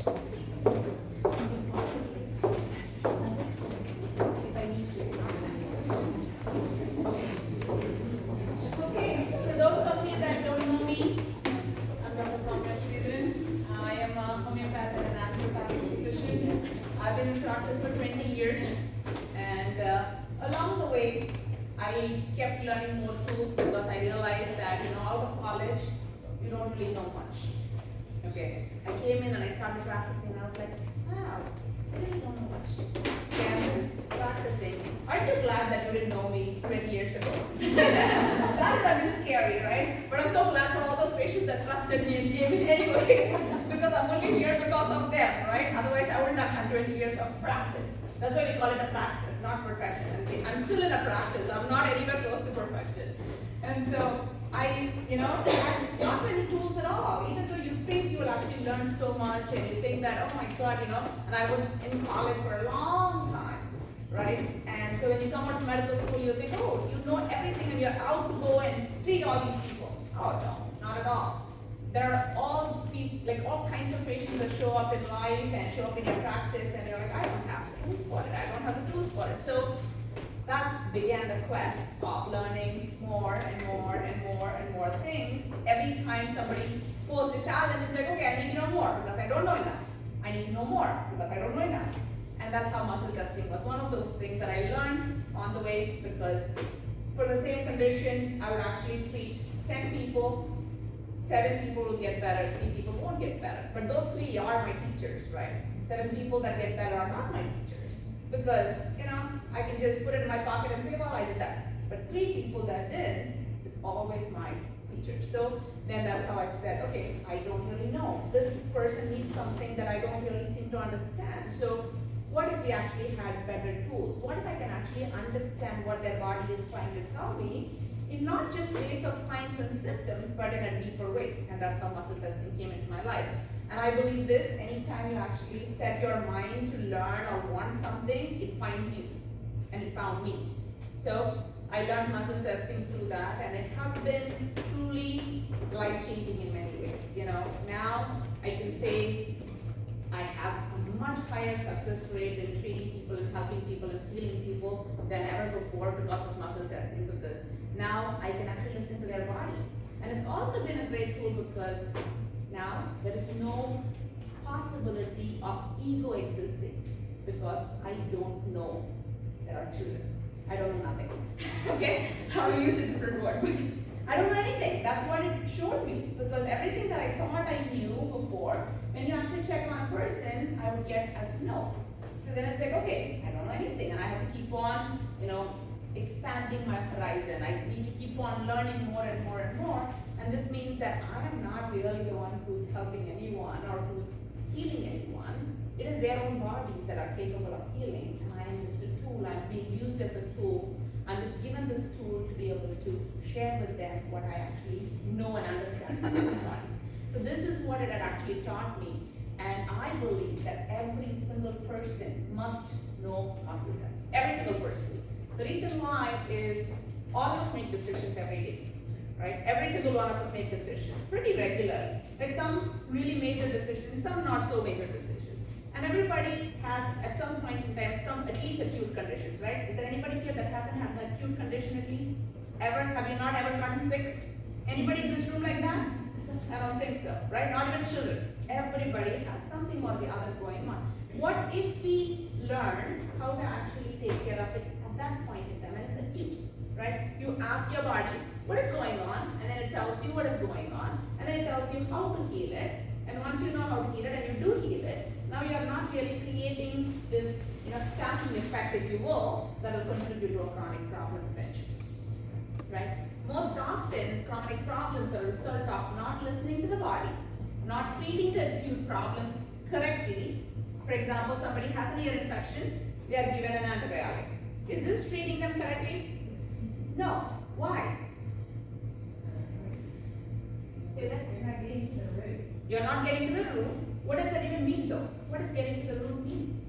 Okay, for those of you that don't know me, I'm Dr. Soumya Sridharan. I am a homeopath and a naturopathic physician. I've been in practice for 20 years, and along the way, I kept learning more tools because I realized that out of college, you don't really know much. Okay, I came in and I started practicing, and I was like, wow, I really don't know much. Okay, I'm just practicing. Aren't you glad that you didn't know me 20 years ago? That would have been scary, right? But I'm so glad for all those patients that trusted me and gave it anyways, because I'm only here because of them, right? Otherwise, I wouldn't have had 20 years of practice. That's why we call it a practice, not perfection. Okay? I'm still in a practice. I'm not anywhere close to perfection. And so I, had not many tools at all. Even though you think you will actually learn so much, and you think that, oh my God, and I was in college for a long time, right? And so when you come out of medical school, you think, oh, you know everything, and you're out to go and treat all these people. Oh no, not at all. There are all kinds of patients that show up in life and show up in your practice, and you're like, I don't have the tools for it. I don't have the tools for it. So thus began the quest of learning more and more and more and more things. Every time somebody posed a challenge, it's like, okay, I need to know more because I don't know enough. I need to know more because I don't know enough. And that's how muscle testing was one of those things that I learned on the way, because for the same condition, I would actually treat 10 people, 7 people will get better, 3 people won't get better. But those 3 are my teachers, right? 7 people that get better are not my teachers. Because, I can just put it in my pocket and say, well, I did that. But 3 people that did is always my teacher. So then that's how I said, okay, I don't really know. This person needs something that I don't really seem to understand. So what if we actually had better tools? What if I can actually understand what their body is trying to tell me in not just ways of signs and symptoms, but in a deeper way? And that's how muscle testing came into my life. And I believe this, anytime you actually set your mind to learn or want something, it finds you. And it found me. So I learned muscle testing through that, and it has been truly life-changing in many ways. Now I can say I have a much higher success rate in treating people and helping people and healing people than ever before because of muscle testing, because now I can actually listen to their body. And it's also been a great tool because now there is no possibility of ego existing, because I don't know there are children. I don't know nothing. Okay? How to use a different word. I don't know anything. That's what it showed me. Because everything that I thought I knew before, when you actually check on a person, I would get as no. So then it's like, okay, I don't know anything, and I have to keep on, expanding my horizon. I need to keep on learning more and more and more. And this means that I am not really the one who's helping anyone or who's healing anyone. It is their own bodies that are capable of healing, and I am just a tool. I'm being used as a tool. I'm just given this tool to be able to share with them what I actually know and understand about their bodies. So this is what it had actually taught me, and I believe that every single person must know muscle testing. Every single person. The reason why is all of us make decisions every day. Right? Every single one of us make decisions pretty regularly. Like some really major decisions, some not so major decisions. And everybody has, at some point in time, some at least acute conditions, right? Is there anybody here that hasn't had an acute condition at least? Ever? Have you not ever gotten sick? Anybody in this room like that? I don't think so, right? Not even children. Everybody has something or the other going on. What if we learn how to actually take care of it at that point in time? And it's acute, right? You ask your body, what is going on? And then it tells you what is going on. And then it tells you how to heal it. And once you know how to heal it and you do heal it, now you are not really creating this stacking effect, if you will, that will contribute to a chronic problem eventually. Right? Most often, chronic problems are a result of not listening to the body, not treating the acute problems correctly. For example, somebody has an ear infection, they are given an antibiotic. Is this treating them correctly? No. Why? Say that? You're not getting to the root. You're not getting to the root. What does that even mean though? What does getting to the root mean?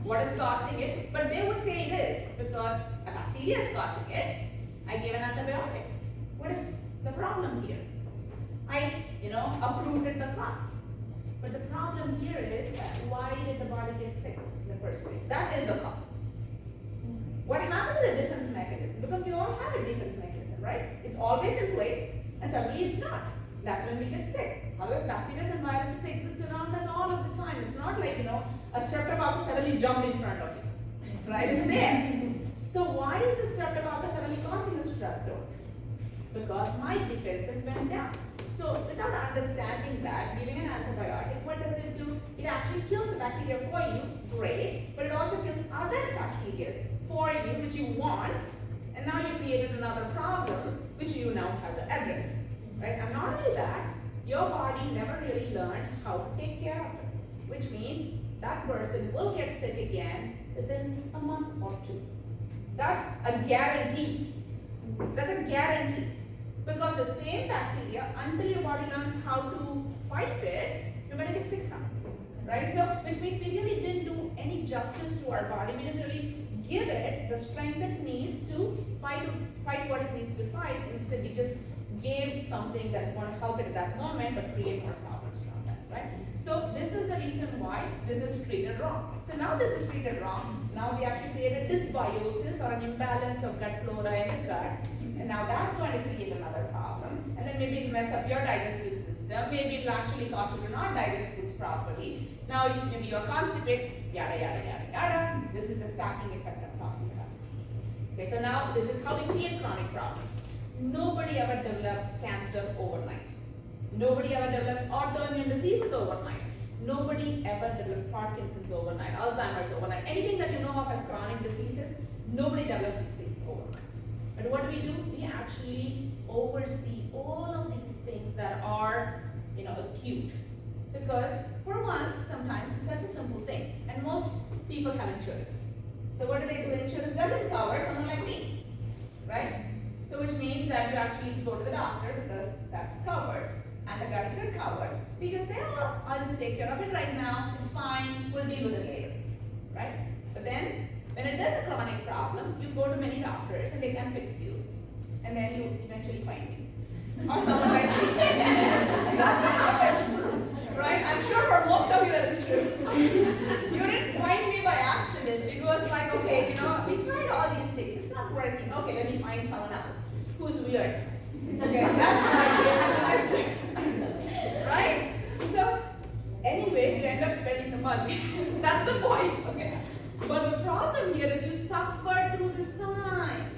What is causing it? But they would say it is because a bacteria is causing it. I gave an antibiotic. What is the problem here? I, approved it the class. But the problem here is that why did the body get sick in the first place? That is the cause. What happened to the defense mechanism? Because we all have a defense mechanism, right? It's always in place, and suddenly it's not. That's when we get sick. Otherwise, bacteria and viruses exist around us all of the time. It's not like, a streptococcus suddenly jumped in front of you, right? It's there. So why is the streptococcus suddenly causing a strep throat? Because my defenses went down. So without understanding that, giving an antibiotic, what does it do? It actually kills the bacteria for you, great, but it also kills other bacteria for you, which you want, and now you created another problem, which you now have to address, right? And not only that, your body never really learned how to take care of it, which means that person will get sick again within a month or two. That's a guarantee. That's a guarantee. Because the same bacteria, until your body learns how to fight it, you're going to get sick from it, right? So, which means we really didn't do any justice to our body. We didn't really give it the strength it needs to fight what it needs to fight. Instead, we just gave something that's going to help it at that moment, but create more problems from that, right? So, this is the reason why this is treated wrong. So now this is treated wrong. Now we actually created dysbiosis or an imbalance of gut flora in the gut. And now that's going to create another problem. And then maybe it'll mess up your digestive system. Maybe it'll actually cause you to not digest foods properly. Now maybe you're constipated, yada, yada, yada, yada. This is the stacking effect I'm talking about. Okay, so now this is how we create chronic problems. Nobody ever develops cancer overnight. Nobody ever develops autoimmune diseases overnight. Nobody ever develops Parkinson's overnight, Alzheimer's overnight. Anything that you know of as chronic diseases, nobody develops these things overnight. But what do? We actually oversee all of these things that are, acute. Because for once, sometimes it's such a simple thing. And most people have insurance. So what do? Insurance doesn't cover someone like me, right? So which means that you actually go to the doctor because that's covered. And the guts are covered. We just say, oh, well, I'll just take care of it right now. It's fine. We'll deal with it later, right? But then, when it is a chronic problem, you go to many doctors and they can fix you. And then you eventually find me. Or someone like me. That's what happens, right? I'm sure for most of you it's true. You didn't find me by accident. It was like, okay, we tried all these things. It's not working. Okay, let me find someone else who's weird. Okay, that's how I do it. Right? So, anyways, you end up spending the money. That's the point, okay? But the problem here is you suffer through this time.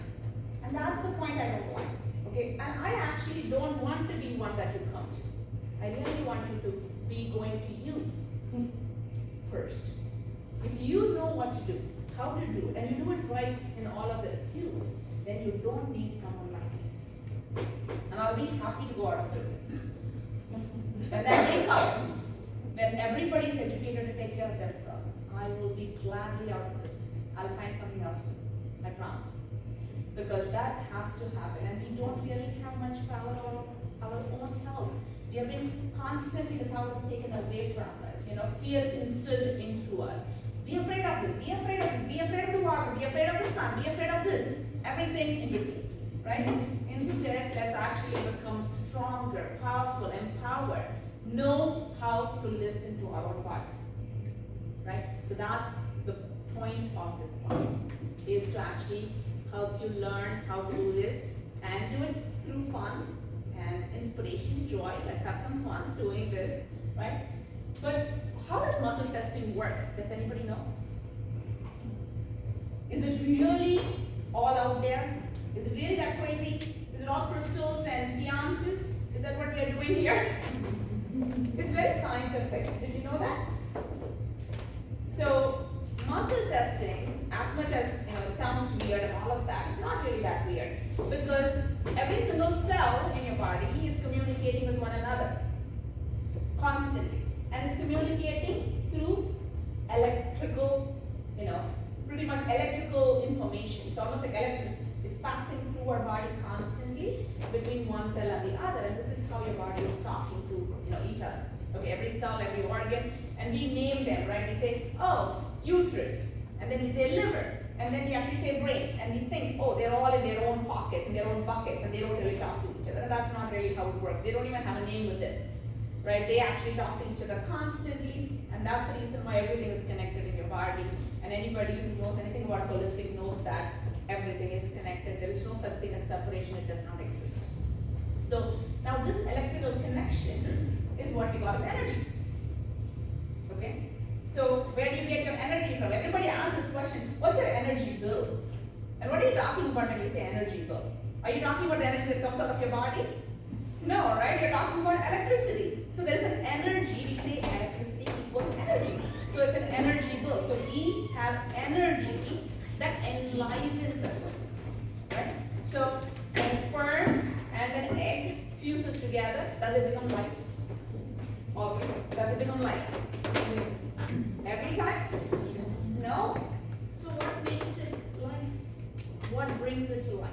And that's the point I don't want. Okay? And I actually don't want to be one that you come to. I really want you to be going to you first. If you know what to do, how to do it, and you do it right in all of the cues, then you don't need someone like me. And I'll be happy to go out of business. When that day comes, when everybody is educated to take care of themselves, I will be gladly out of business. I'll find something else to do. I promise. Because that has to happen, and we don't really have much power over our own health. We have been constantly, the power is taken away from us. Fear is instilled into us. Be afraid of this, be afraid of this, be afraid of the water, be afraid of the sun, be afraid of this. Everything in between, right? Instead, let's actually become stronger, powerful, empowered. Know how to listen to our bodies, right? So that's the point of this class, is to actually help you learn how to do this and do it through fun and inspiration, joy. Let's have some fun doing this, right? But how does muscle testing work? Does anybody know? Is it really all out there? Is it really that crazy? Is it all crystals and seances? Is that what we are doing here? It's very scientific. Did you know that? So, muscle testing, as much as it sounds weird and all of that, it's not really that weird. Because every single cell in your body is communicating with one another constantly. And it's communicating through electrical, pretty much electrical information. It's almost like electricity. It's passing through our body constantly between one cell and the other, and this is how your body is talking to each other. Okay, every cell, every organ, and we name them, right? We say, oh, uterus, and then we say liver, and then we actually say brain, and we think, oh, they're all in their own pockets, in their own buckets, and they don't really talk to each other. That's not really how it works. They don't even have a name with it. right? They actually talk to each other constantly, and that's the reason why everything is connected in your body. And anybody who knows anything about holistic knows that everything is connected. There is no such thing as separation, it does not exist. So now this electrical connection is what we call as energy. Okay? So where do you get your energy from? Everybody asks this question, what's your energy bill? And what are you talking about when you say energy bill? Are you talking about the energy that comes out of your body? No, right? You're talking about electricity. So there's an energy, we say electricity equals energy. So it's an energy bill. So we have energy that enlivens us. Right? So when a sperm and an egg fuses together, does it become life? Always. Does it become life? Every time? No. So what makes it life? What brings it to life?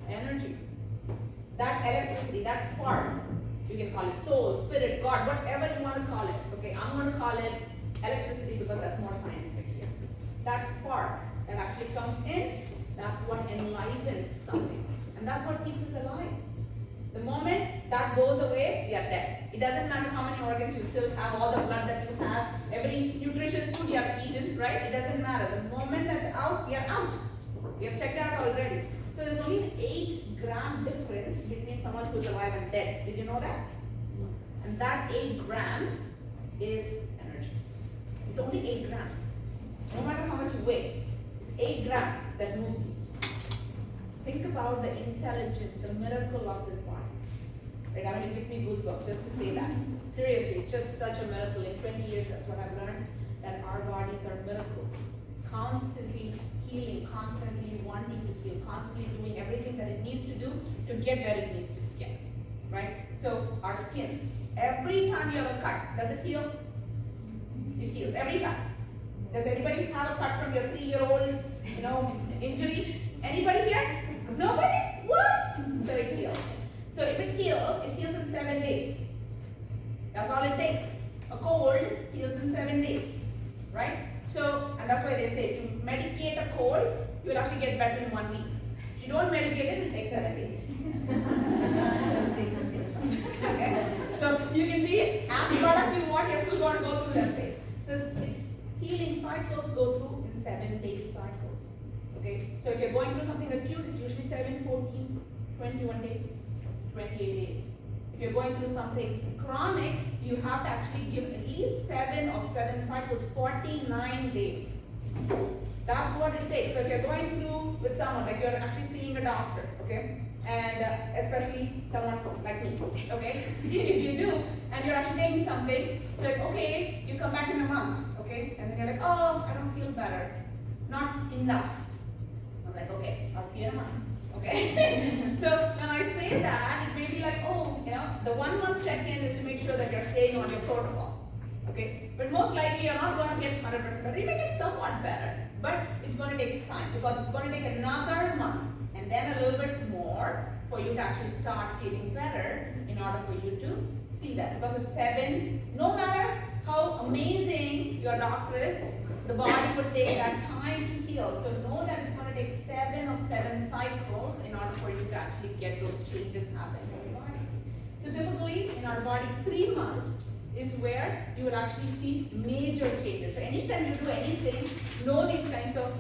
Energy. That electricity, that spark. You can call it soul, spirit, God, whatever you want to call it. Okay, I'm going to call it electricity because that's more scientific here. That spark that actually comes in, that's what enlivens something. And that's what keeps us alive. The moment that goes away, we are dead. It doesn't matter how many organs you still have, all the blood that you have, every nutritious food you have eaten, right? It doesn't matter. The moment that's out, we are out. We have checked out already. So there's only an 8-gram difference between someone who's alive and dead. Did you know that? And that 8 grams is energy. It's only 8 grams. No matter how much you weigh, it's 8 grams that moves you. Think about the intelligence, the miracle of this body. Like, I mean, it gives me goosebumps just to say that. Seriously, it's just such a miracle. In 20 years, that's what I've learned, that our bodies are miracles. Constantly healing, constantly wanting to heal, constantly doing everything that it needs to do to get where it needs to get. Right? So, our skin. Every time you have a cut, does it heal? It heals every time. Does anybody have a cut from your 3-year-old, injury? Anybody here? Nobody? What? So it heals. So if it heals in 7 days. That's all it takes. A cold heals in 7 days. Right? So, and that's why they say if you medicate a cold, you will actually get better in 1 week. If you don't medicate it, it will take 7 days. Okay? So you can be as good as you want, you're still going to go through that phase. So healing cycles go through in 7-day cycles. Okay? So if you're going through something acute, it's usually 7, 14, 21 days, 28 days. If you're going through something chronic, you have to actually give at least 7 of 7 cycles, 49 days. That's what it takes. So if you're going through with someone, like you're actually seeing a doctor, okay? And especially someone like me, okay? If you do, and you're actually taking something, so like, okay, you come back in a month, okay? And then you're like, oh, I don't feel better. Not enough. I'm like, okay, I'll see you in a month. Okay? So when I say that, it may be like, oh, the 1 month check-in is to make sure that you're staying on your protocol. Okay? But most likely you're not going to get 100% better. You may get somewhat better, but it's going to take time because it's going to take another month and then a little bit more for you to actually start feeling better in order for you to see that. Because it's 7, no matter how amazing your doctor is, the body would take that time to heal. So know that it's going to take 7 of 7 cycles in order for you to actually get those changes happening in your body. So typically in our body, 3 months is where you will actually see major changes. So anytime you do anything, know these kinds of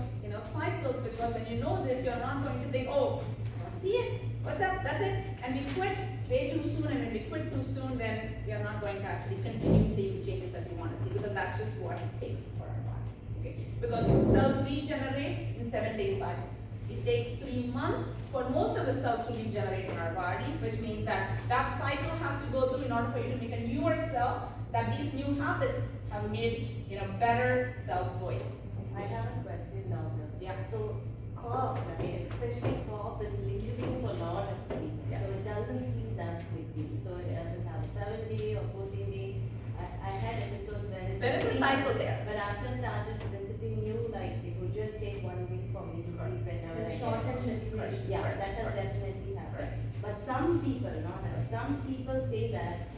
cycles, because when you know this, you're not going to think, oh, I don't see it. What's up? That's it. And we quit way too soon, and when we quit too soon, then we are not going to actually continue seeing the changes that we want to see, because that's just what it takes for our body. Okay? Because cells regenerate in 7-day cycles. It takes 3 months for most of the cells to regenerate in our body, which means that that cycle has to go through in order for you to make a newer cell, that these new habits have made better cells for you. I have a question now. Yeah. So cough, right? Especially cough, it's lingering for a lot of days. Yeah. So it doesn't heal that quickly. So it doesn't have 7-day or 14-day. I had episodes where it There is a cycle there. But after started visiting you, like it would just take 1 week for me to feel better. The shortened medication. Yeah, that has definitely happened. Correct. But some people, not all, some people say that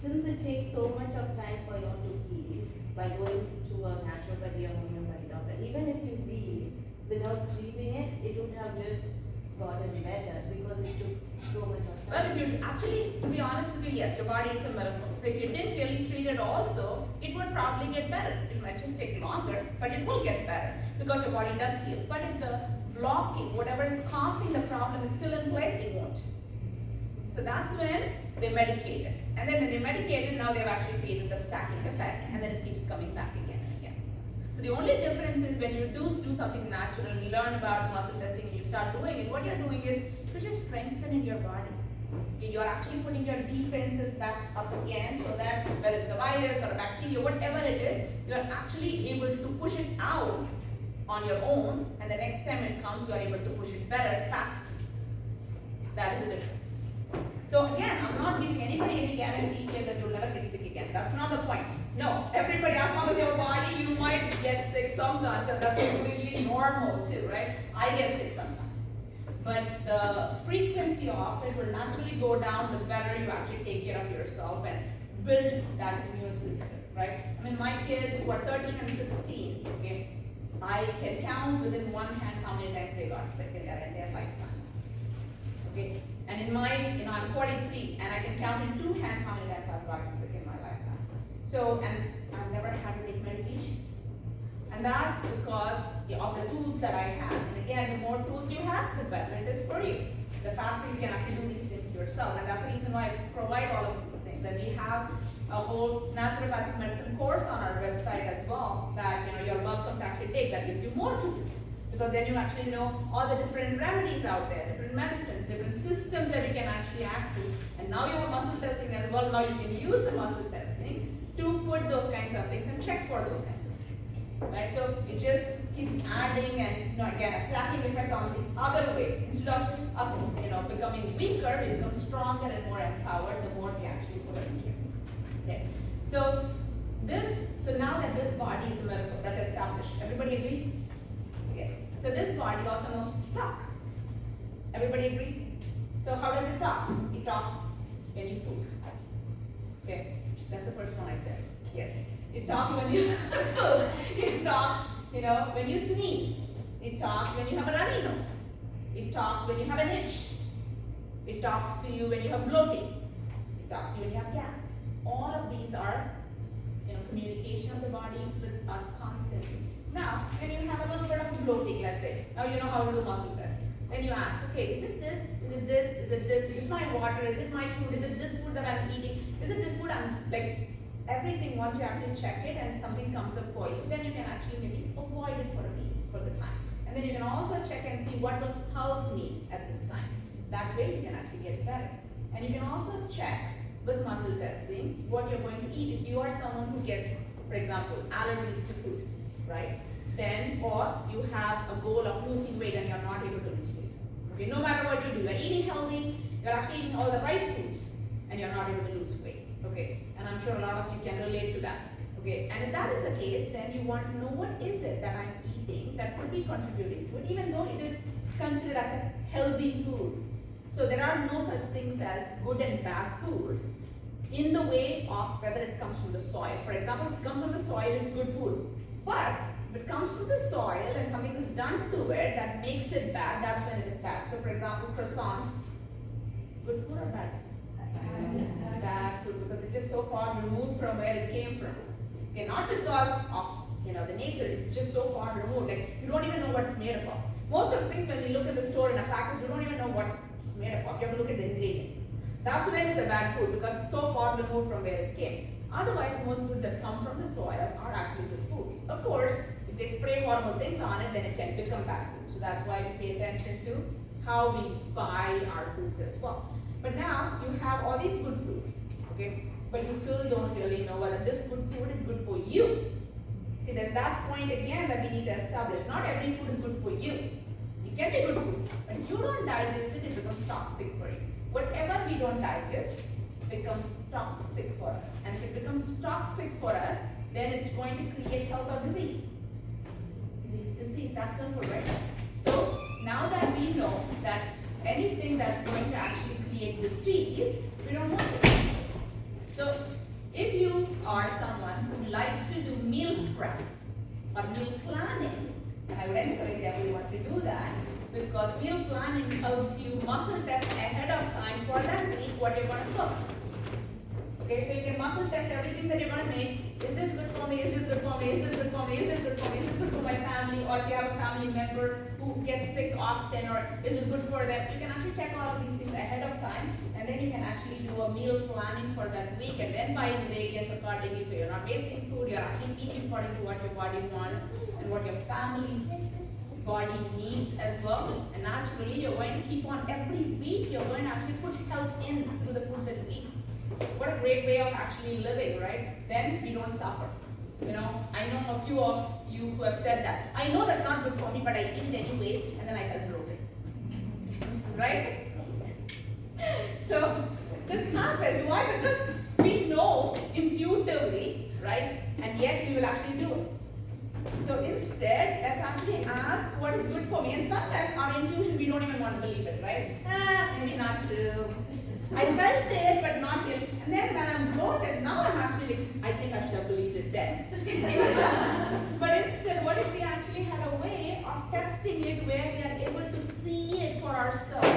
since it takes so much of time for you to heal by going to a naturopathy or homeopathy doctor, even if you heal without treating it, it would have just gotten better because it took so much of Well, time? if you actually, to be honest with you, yes, your body is a miracle. So if you didn't really treat it also, it would probably get better. It might just take longer, but it will get better because your body does heal. But if the blocking, whatever is causing the problem is still in place, it won't. So that's when they medicate it. And then when they medicate it, now they've actually created that stacking effect, and then it keeps coming back again and again. So the only difference is when you do something natural, you learn about muscle testing and you start doing it, what you're doing is you're just strengthening your body. You're actually putting your defenses back up again so that whether it's a virus or a bacteria, whatever it is, you're actually able to push it out on your own, and the next time it comes, you are able to push it better, fast. That is the difference. So again, I'm not giving anybody any guarantee here that you'll never get sick again. That's not the point. No, everybody, as long as your body, you might get sick sometimes, and that's completely normal too, right? I get sick sometimes. But the frequency of it will naturally go down the better you actually take care of yourself and build that immune system, right? I mean, my kids who are 13 and 16, okay, I can count within one hand how many times they got sick in their entire lifetime. Okay, and I'm 43, and I can count in two hands how many times I've gotten sick in my lifetime. So, and I've never had to take medications. And that's because of the tools that I have. And again, the more tools you have, the better it is for you. The faster you can actually do these things yourself. And that's the reason why I provide all of these things. And we have a whole naturopathic medicine course on our website as well that you're welcome to actually take. That gives you more tools. Because then you actually know all the different remedies out there, different medicines, different systems that you can actually access. And now you have muscle testing as well. Now you can use the muscle testing to put those kinds of things and check for those kinds of things. Right? So it just keeps adding and again a stacking effect on the other way. Instead of us becoming weaker, we become stronger and more empowered the more we actually put it in here. Okay. So now that this body is a miracle, that's established. Everybody agrees? Yes. So this body also knows to talk. Everybody agrees? So how does it talk? It talks when you poop. Okay, that's the first one I said. Yes. It talks when you poop. It talks, when you sneeze. It talks when you have a runny nose. It talks when you have an itch. It talks to you when you have bloating. It talks to you when you have gas. All of these are, communication of the body with us constantly. Now, when you have a little bit of bloating, let's say, now you know how to do muscle testing. Then you ask, okay, is it this? Is it this? Is it this? Is it my water? Is it my food? Is it this food that I'm eating? Is it this food everything, once you actually check it and something comes up for you, then you can actually maybe avoid it for a week, for the time. And then you can also check and see what will help me at this time. That way you can actually get better. And you can also check with muscle testing what you're going to eat. If you are someone who gets, for example, allergies to food, right? Then, or you have a goal of losing weight and you're not able to lose weight. Okay, no matter what you do, you're eating healthy, you're actually eating all the right foods, and you're not able to lose weight. Okay, and I'm sure a lot of you can relate to that. Okay, and if that is the case, then you want to know what is it that I'm eating that could be contributing to it, even though it is considered as a healthy food. So there are no such things as good and bad foods in the way of whether it comes from the soil. For example, if it comes from the soil, it's good food. But if it comes from the soil and something is done to it that makes it bad, that's when it is bad. So for example, croissants, good food or bad? Bad food, because it's just so far removed from where it came from. Okay, not because of the nature, it's just so far removed. Like you don't even know what it's made up of. Most of the things when we look at the store in a package, you don't even know what it's made up of. You have to look at the ingredients. That's when it's a bad food, because it's so far removed from where it came. Otherwise, most foods that come from the soil are actually good foods. Of course, if they spray horrible things on it, then it can become bad food. So that's why we pay attention to how we buy our foods as well. But now you have all these good foods, okay? But you still don't really know whether this good food is good for you. See, there's that point again that we need to establish. Not every food is good for you. It can be good food, but if you don't digest it, it becomes toxic for you. Whatever we don't digest becomes toxic for us. And if it becomes toxic for us, then it's going to create health or disease. Disease, that's simple, right? So now that we know that anything that's going to actually create disease, we don't want it. So if you are someone who likes to do meal prep or meal planning, and I would encourage everyone to do that, Because meal planning helps you muscle test ahead of time for that week what you're going to cook. Okay, so you can muscle test everything that you're going to make. Is this good for me? Is this good for me? Is this good for me? Is this good for me? Is this good for my family? Or if you have a family member who gets sick often, or is this good for them? You can actually check all of these things ahead of time, and then you can actually do a meal planning for that week, and then buy ingredients accordingly, so you're not wasting food. You're actually eating according to what your body wants and what your family's body needs as well. And naturally, you're going to keep on every week. You're going to actually put health in through the foods that you eat. What a great way of actually living, right? Then you don't suffer. You know, I know a few of you who have said that. I know that's not good for me, but I eat it anyways, and then I felt broken. Right? So this happens. Why? Because we know intuitively, right? And yet we will actually do it. So instead, let's actually ask what is good for me. And sometimes our intuition, we don't even want to believe it, right? Maybe not true. I felt it, but not really. And then when I'm bloated, now I'm actually like, I think I should have believed it then. But instead, what if we actually had a way of testing it where we are able to see it for ourselves?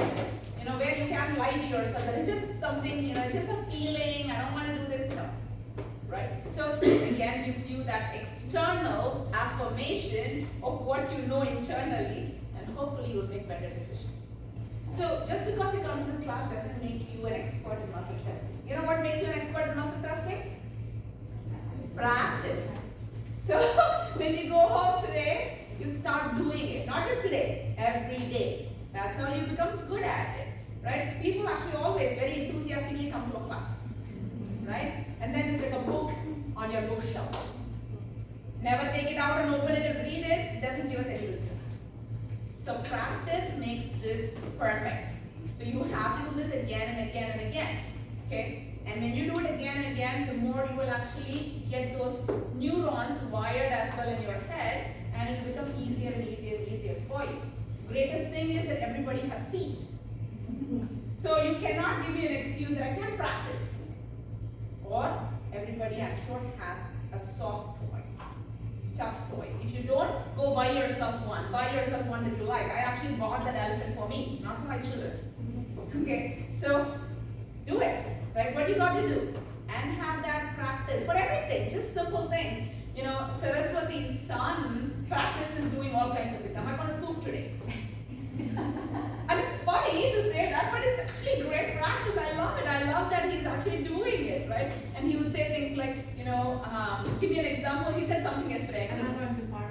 You know, where you can't lie to yourself that it's just something, you know, it's just a feeling, I don't want to do this, no. Right? So this again gives you that external affirmation of what you know internally, and hopefully you'll make better decisions. So just because you come to this class doesn't make you an expert in muscle testing. You know what makes you an expert in muscle testing? Practice. So when you go home today, you start doing it. Not just today, every day. That's how you become good at it. Right? People actually always very enthusiastically come to a class. Right? And then it's like a book on your bookshelf. Never take it out and open it and read it. It doesn't give us any wisdom. So practice makes this perfect. So you have to do this again and again and again. Okay? And when you do it again and again, the more you will actually get those neurons wired as well in your head, and it will become easier and easier and easier for you. Greatest thing is that everybody has feet. So you cannot give me an excuse that I can't practice. Or everybody, I'm sure, has a soft toy. Stuffed toy. If you don't, go buy yourself one. Buy yourself one that you like. I actually bought that elephant for me, not for my children. Okay, so do it, right? What you got to do, and have that practice for everything, just simple things. You know, Saraswati's son practices doing all kinds of things. Am I going to poop today? And it's funny to say that, but it's actually great practice. I love it. I love that he's actually doing it, right? And he would say things like, you know, give me an example. He said something yesterday. I'm not going to park.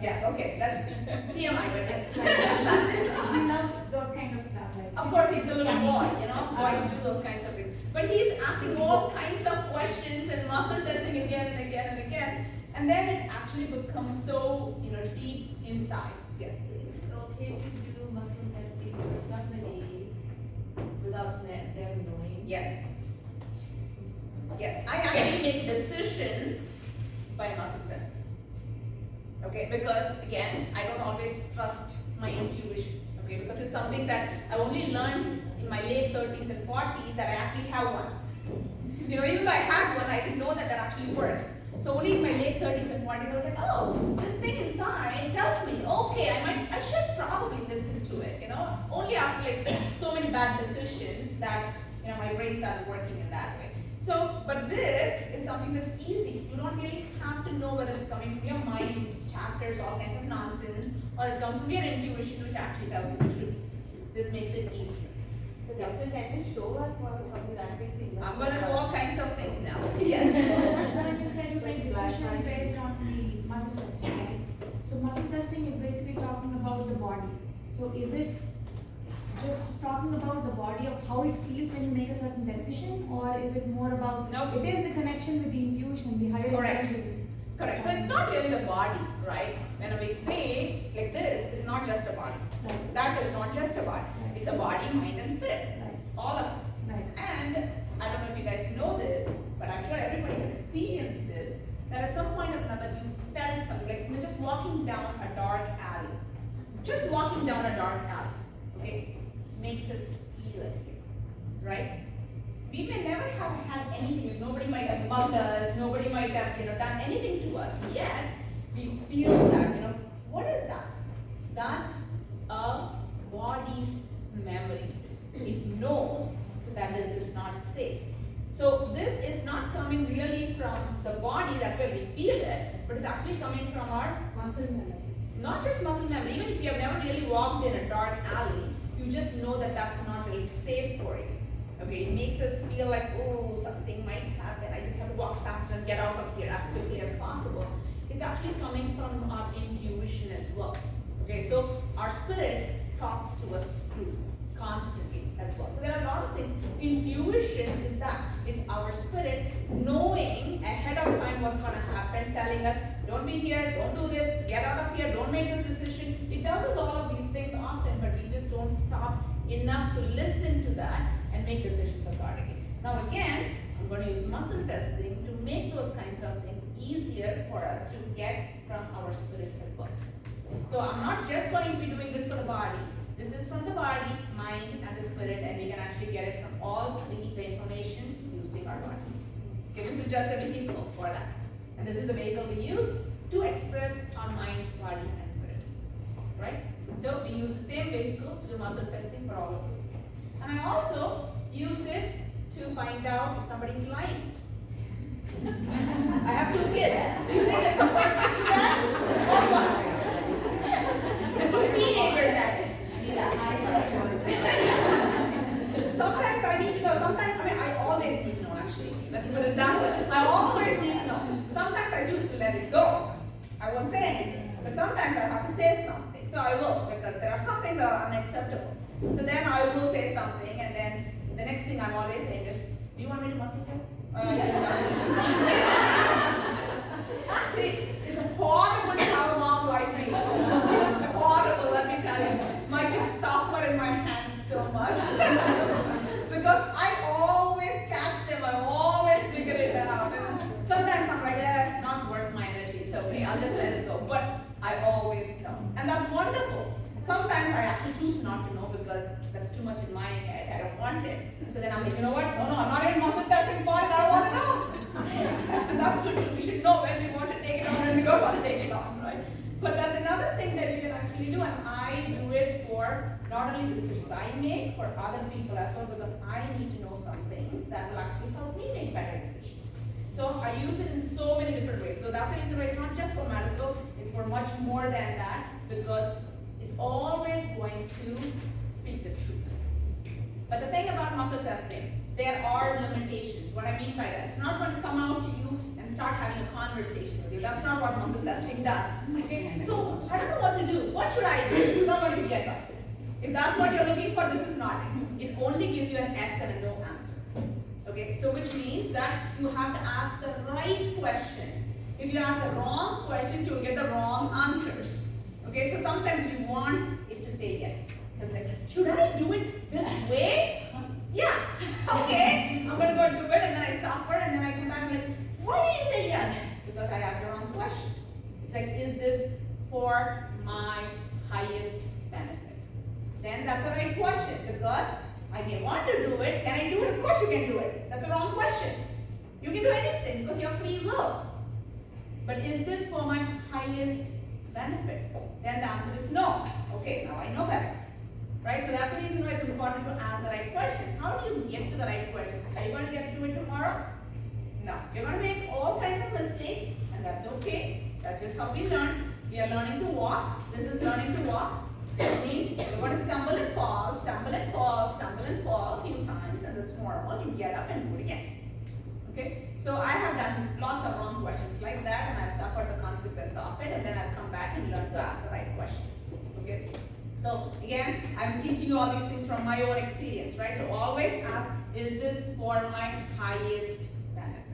Yeah, okay, that's TMI, but yes. He loves those kind of stuff. Like, Of course, he's a little boy, you know, boys do those kinds of things. But he's asking all kinds of questions and muscle testing again and again and again. And then it actually becomes so, you know, deep inside. Yes. Is it okay to do muscle testing for somebody without them knowing? Yes. Yes. I actually make decisions by muscle testing. Okay, because again, I don't always trust my intuition. Okay, because it's something that I only learned in my late 30s and 40s that I actually have one. You know, even though I had one, I didn't know that that actually works. So only in my late 30s and 40s, I was like, oh, this thing inside tells me, okay, I should probably listen to it, you know. Only after like so many bad decisions that, you know, my brain started working in that way. So, but this is something that's easy. You don't really have to know whether it's coming from your mind, chapters, all kinds of nonsense, or it comes from your intuition, which actually tells you the truth. This makes it easier. So Dr. can you show us what some random things? I'm going to do all kinds of things now. Yes. So when you said you make decisions based on the muscle testing, right? So muscle testing is basically talking about the body. So is it just talking about the body of how it feels when you make a certain decision, or is it more about No. it is the connection with the intuition, the higher Correct. intelligence? Correct. So it's not really the body, right? When we say like this, it's not just a body. Right. That is not just a body. Right. It's a body, mind, and spirit. Right. All of it. Right. And I don't know if you guys know this, but I'm sure everybody has experienced this, that at some point or another you felt something, like you're just walking down a dark alley. Just walking down a dark alley, okay, makes us feel it here, right? We may never have had anything, nobody might have mugged us, nobody might have, you know, done anything to us, yet we feel that, you know, what is that? That's a body's memory. It knows that this is not safe. So this is not coming really from the body, that's where we feel it, but it's actually coming from our Muscle memory. not just muscle memory, even if you have never really walked in a dark alley, you just know that that's not really safe for you. Okay, it makes us feel like, oh, something might happen. I just have to walk faster and get out of here as quickly as possible. It's actually coming from our intuition as well. Okay, so our spirit talks to us through constantly as well. So there are a lot of things. Intuition is that it's our spirit knowing ahead of time what's going to happen, telling us, don't be here, don't do this, get out of here, don't make this decision. It tells us all of these things often, but we just don't stop enough to listen to that and make decisions accordingly. Now again, I'm going to use muscle testing to make those kinds of things easier for us to get from our spirit as well. So I'm not just going to be doing this for the body. This is from the body, mind, and the spirit, and we can actually get it from all three, the information using our body. Okay, this is just a vehicle for that. And this is the vehicle we use to express our mind, body, and spirit. Right? So we use the same vehicle to do muscle testing for all of those things. And I also use it to find out if somebody's lying. I have 2 kids. Do you think it's a purpose to that? Or what? And 2 teenagers at it. Sometimes I need to know. Sometimes, I always need to know actually. Let's put it that way. I always need to know. Sometimes I choose to let it go. I won't say anything. But sometimes I have to say something. So I will, because there are some things that are unacceptable. So then I will say something, and then the next thing I'm always saying is, do you want me to muscle test? See, it's horrible how long life may go. It's horrible, let me tell you. My kids suffer in my hands so much. Because I always catch them, I always figure it out. And sometimes I'm like, not worth my energy, it's okay, I'll just let it go. But I always know. And that's wonderful. Sometimes I actually choose not to know because that's too much in my head. I don't want it. So then I'm like, you know what? No, I'm not even muscle testing for it. I don't want to know. And that's good too. We should know when we want to take it off and when we don't want to take it off, right? But that's another thing that you can actually do. And I do it for not only the decisions I make, for other people as well, because I need to know some things that will actually help me make better decisions. So I use it in so many different ways. So that's the reason why it's not just for medical, it's for much more than that, because it's always going to speak the truth. But the thing about muscle testing, there are limitations. What I mean by that, it's not going to come out to you and start having a conversation with you. That's not what muscle testing does. Okay? So I don't know what to do. What should I do? It's not going to give you advice. If that's what you're looking for, this is not it. It only gives you an yes and a no answer. Okay? So which means that you have to ask the right questions. If you ask the wrong questions, you'll get the wrong answers. Okay, so sometimes we want it to say yes. So it's like, should I do it this way? Yeah, okay, I'm going to go do it, and then I suffer, and then I come back and like, why did you say yes? Because I asked the wrong question. It's like, is this for my highest benefit? Then that's the right question, because I may want to do it. Can I do it? Of course you can do it. That's the wrong question. You can do anything because you have free will. But is this for my highest benefit? Then the answer is no. Okay, now I know better. Right? So that's the reason why it's important to ask the right questions. How do you get to the right questions? Are you going to get to it tomorrow? No. You're going to make all kinds of mistakes, and that's okay. That's just how we learn. We are learning to walk. This is learning to walk. It means you're going to stumble and fall, stumble and fall, stumble and fall a few times, and that's normal. You get up and do it again. Okay? So I have done lots of wrong questions like that, and I've suffered the consequence of it, and then I've come back and learned to ask the right questions. Okay? So again, I'm teaching you all these things from my own experience, right? So always ask, is this for my highest benefit?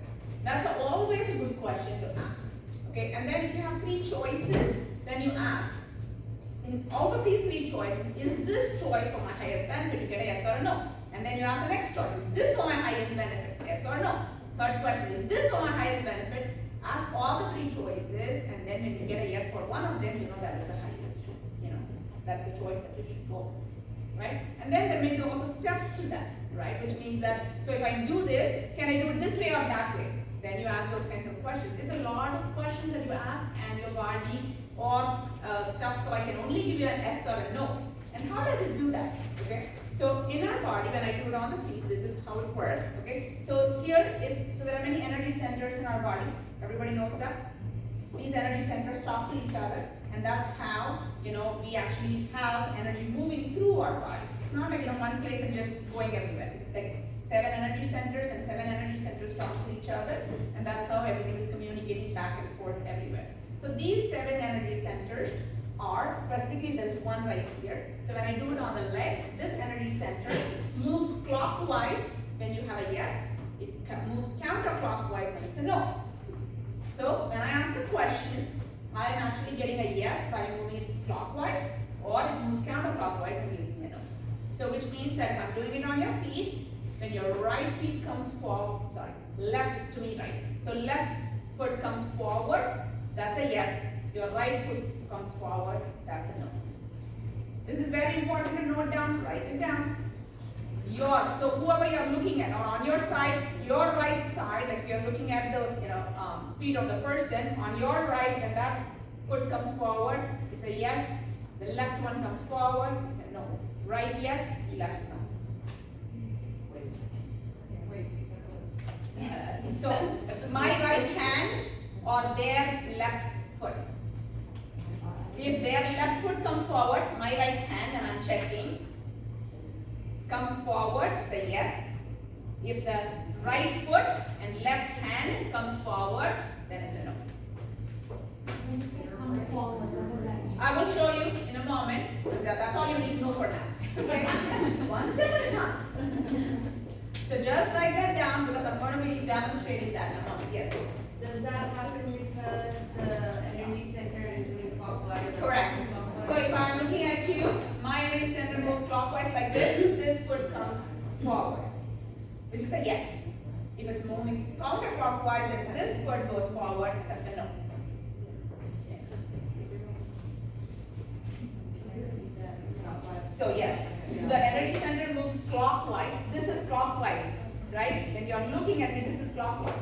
That's always a good question to ask. Okay? And then if you have 3 choices, then you ask, out of these 3 choices, is this choice for my highest benefit? You get a yes or a no. And then you ask the next choice, is this for my highest benefit? Yes or no. Third question, is this for my highest benefit? Ask all the 3 choices, and then when you get a yes for one of them, you know that is the highest. You know, that's the choice that you should go. Right? And then there may be also steps to that, right? Which means that, so if I do this, can I do it this way or that way? Then you ask those kinds of questions. It's a lot of questions that you ask, and your body or stuff, so I can only give you an yes or a no. And how does it do that? Okay. So in our body, when I do it on the feet, this is how it works. Okay. So here is, so there are many energy centers in our body. Everybody knows that. These energy centers talk to each other, and that's how, you know, we actually have energy moving through our body. It's not like, you know, one place and just going everywhere. It's like 7 energy centers, and 7 energy centers talk to each other, and that's how everything is communicating back and forth everywhere. So these 7 energy centers are, specifically there's one right here. So when I do it on the leg, this energy center moves clockwise when you have a yes. It moves counterclockwise when it's a no. So when I ask a question, I'm actually getting a yes by moving it clockwise, or it moves counterclockwise and using a no. So which means that if I'm doing it on your feet, when your right feet comes forward, left to me right. So left foot comes forward, that's a yes. Your right foot comes forward, that's a no. This is very important to note down, write it down. So whoever you're looking at, or on your side, your right side, like if you're looking at the feet of the person, on your right, when that foot comes forward, it's a yes. The left one comes forward, it's a no. Right yes, left no. So my right hand or their left foot. If their left foot comes forward, my right hand, and I'm checking, comes forward, it's a yes. If the right foot and left hand comes forward, then it's a no. When you say come forward, what does that mean? I will show you in a moment. So that's all you need to know for now. Okay? One step at a time. So just write that down, because I'm going to be demonstrating that in a moment. Yes? Does that happen because the energy center is doing clockwise? Correct. So if I'm looking at you, my energy center moves clockwise like this foot comes forward, which is a yes. If it's moving counterclockwise, if this foot goes forward, that's a no. So yes, the energy center moves clockwise. This is clockwise, right? When you're looking at me, this is clockwise.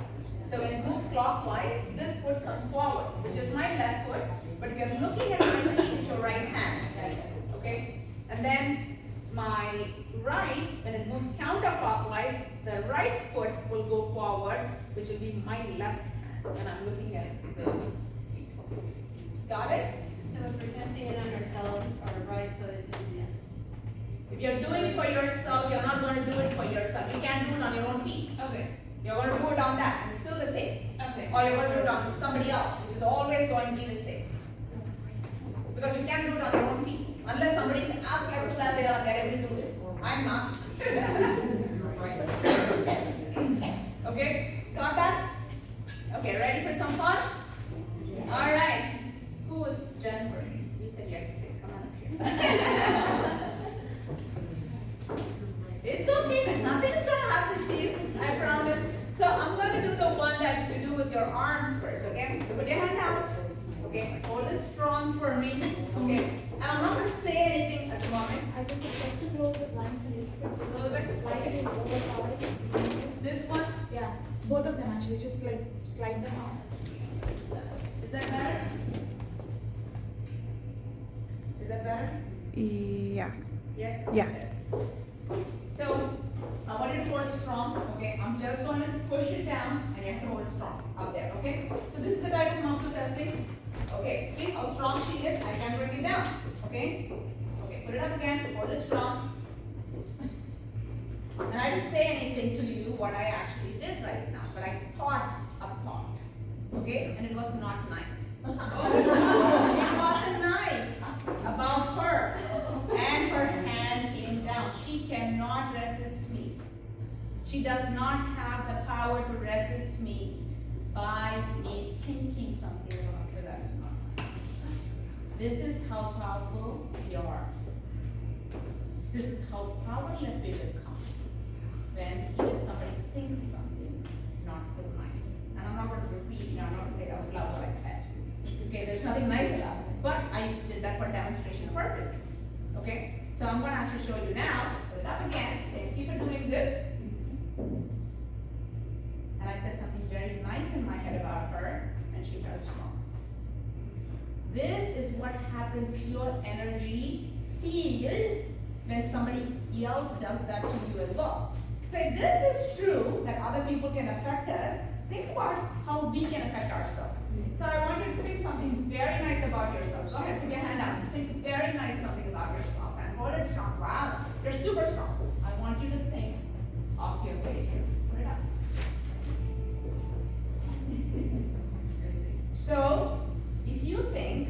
So when it moves clockwise, this foot comes forward, which is my left foot. But if you're looking at my feet, it's your right hand. Okay? And then my right, when it moves counterclockwise, the right foot will go forward, which will be my left hand when I'm looking at the feet. Got it? So if we're testing it on ourselves, our right foot is yes. If you're doing it for yourself, you're not going to do it for yourself. You can't do it on your own feet. Okay. You're going to do it on that, and it's still the same. Okay. Or you're going to do it on somebody else, which is always going to be the same. Because you can't do it on your own feet. Unless somebody is as flexible as they are, they're able to do this. I'm not. Okay? Got that? Okay, ready for some fun? Alright. Who was Jennifer? You said you exercise. Come on up here. It's okay. Nothing is going to happen to you. I promise. So I'm going to do the one that you do with your arms first, okay? Put your hand out. Okay? Hold it strong for me. Okay? And I'm not going to say anything at the moment. I think the question rows of lines a little bit because the slide is overpowered. This one? Yeah, both of them actually, just like slide them out. Is that better? Is that better? Yeah. Yes? Yeah. So, I want you to hold strong, okay? I'm just going to push it down and you have to hold strong up there, okay? So this is a type of muscle testing. Okay, see how strong she is? I can bring it down, okay? Okay, put it up again, hold it strong. And I didn't say anything to you what I actually did right now, but I thought a thought, okay? And it was not nice. It wasn't nice about her. And her hand came down. She cannot resist me. She does not have the power to resist me by me thinking something about her that is not nice. This is how powerful we are. This is how powerless we become when even somebody thinks something not so nice. And I'm not going to repeat, I'm not going to say out loud what I said. Okay, there's nothing nice about it. But I did that for demonstration purposes. Okay? So I'm going to actually show you now. Put it up again. Okay, keep it doing this. And I said something very nice in my head about her, and she felt strong. This is what happens to your energy field when somebody else does that to you as well. So if this is true, that other people can affect us, think about how we can affect ourselves. So I want you to think something very nice about yourself. Go ahead, put your hand out. Think very nice something about yourself and hold it strong. Wow, you're super strong. I want you to think of your failure. Put it up. So, if you think,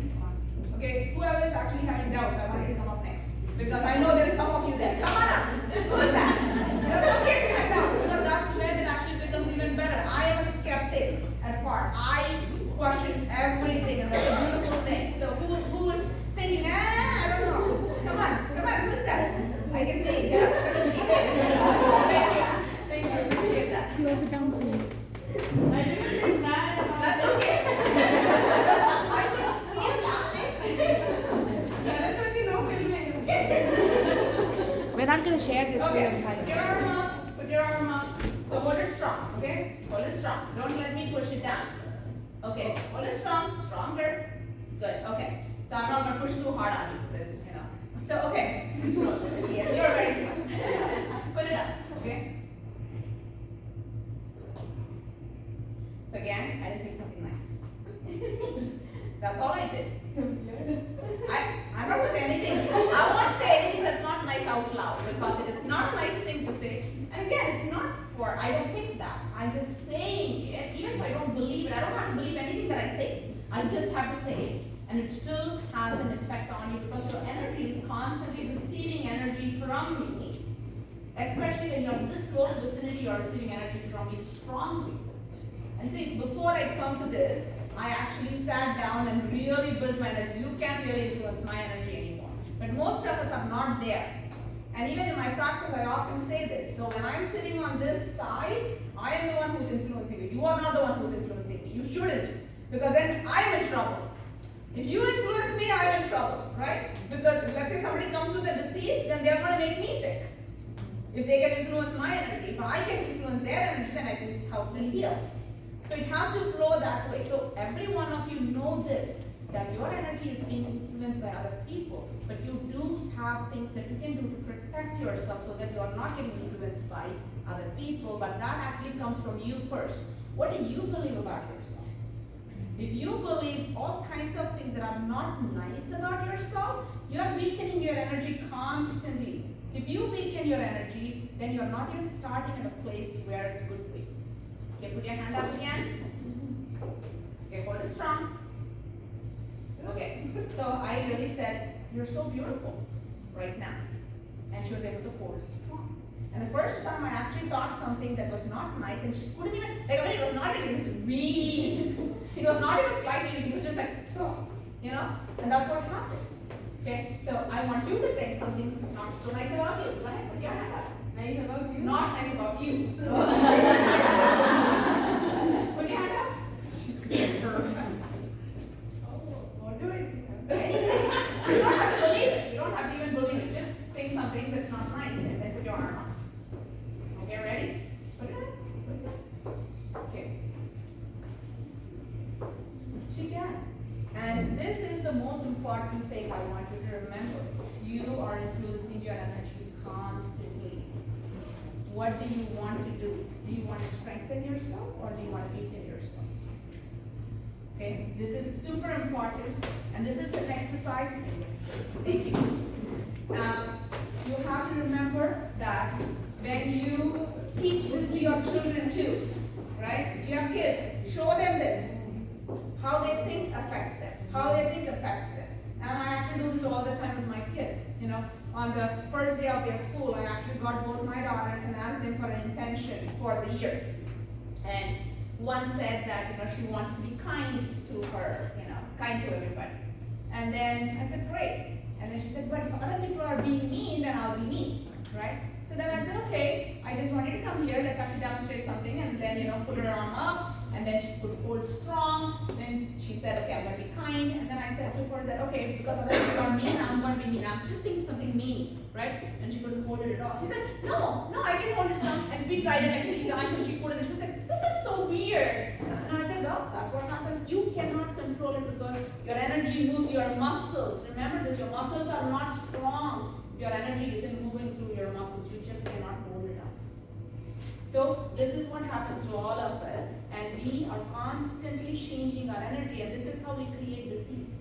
okay, whoever is actually having doubts, I want you to come up next. Because I know there's some of you there. Come on up. Who is that? That's okay to have doubts, because that's when it actually becomes even better. I am a skeptic at heart. I question everything, and that's a beautiful thing. So who is thinking, I don't know. Come on, who is that? I can see. Yeah. Thank you, appreciate that. Close it down for you. I didn't think that. That's okay. I couldn't see him laughing. Saraswati knows filming. We're not going to share this Okay, with put your arm up, put your arm up. So hold it strong, okay? Hold it strong. Don't let me push it down. Okay, hold it strong, stronger. Good, okay. So I'm not gonna push too hard on you, because, you know. So, okay. Yes, you're very strong. Put it up, okay? So again, I didn't think something nice. That's all I did. I'm not gonna say anything. I won't say anything that's not nice out loud, because it is not a nice thing to say. And again, it's not for, I don't think that. I'm just saying it. Even if I don't believe it, I don't have to believe anything that I say. I just have to say it. And it still has an effect on you, because your energy is constantly receiving energy from me. Especially when you're in this close vicinity, you're receiving energy from me strongly. And see, before I come to this, I actually sat down and really built my energy. You can't really influence my energy anymore. But most of us are not there. And even in my practice, I often say this. So when I'm sitting on this side, I am the one who's influencing you. You are not the one who's influencing me. You shouldn't. Because then I'm in trouble. If you influence me, I'm in trouble, right? Because let's say somebody comes with a disease, then they're going to make me sick. If they can influence my energy, if I can influence their energy, then I can help them heal. So it has to flow that way. So every one of you know this, that your energy is being influenced by other people, but you do have things that you can do to protect yourself so that you are not getting influenced by other people, but that actually comes from you first. What do you believe about yourself? If you believe all kinds of things that are not nice about yourself, you are weakening your energy constantly. If you weaken your energy, then you're not even starting at a place where it's good for you. Okay, put your hand up again. Okay, hold it strong. Okay, so I really said, you're so beautiful right now. And she was able to hold it strong. And the first time I actually thought something that was not nice, and she couldn't even, like, I mean, it was not even, it was weak. It was not even slightly weak, it was just like, oh, you know? And that's what happens. Okay, so I want you to think something not so nice about you. Go ahead, put your hand up. Nice about you? Not nice about you. Put your hand up. What do I think? Anything. You don't have to believe it. You don't have to even believe it. Just think something that's not nice and then put your arm up. Okay, ready? Put it up. Put it up. Okay. She can. And this is the most important thing I want you to remember. You are influencing your energies constantly. What do you want to do? Do you want to strengthen yourself or do you want to weaken yourself? Okay, this is super important, and this is an exercise. Thank you. You have to remember that when you teach this to your children too, right? If you have kids, show them this. How they think affects them. How they think affects them. And I actually do this all the time with my kids. You know, on the first day of their school, I actually got both my daughters and asked them for an intention for the year. And one said that, you know, she wants to be kind to her, you know, kind to everybody. And then I said, great. And then she said, but if other people are being mean, then I'll be mean, right? So then I said, okay, I just wanted to come here, let's actually demonstrate something, and then, you know, put her arm up, and then she could hold strong, and she said, okay, I'm going to be kind, and then I said to her that, okay, because other people are mean, I'm going to be mean, I'm just thinking something mean, right? And she couldn't hold it at all. She said, no, I can hold it strong, and we tried it like 3 times, and she couldn't, and she was like, this is so weird. And I said, well, that's what happens, you cannot control control it because your energy moves your muscles. Remember this, your muscles are not strong. Your energy isn't moving through your muscles. You just cannot hold it up. So this is what happens to all of us, and we are constantly changing our energy, and this is how we create disease.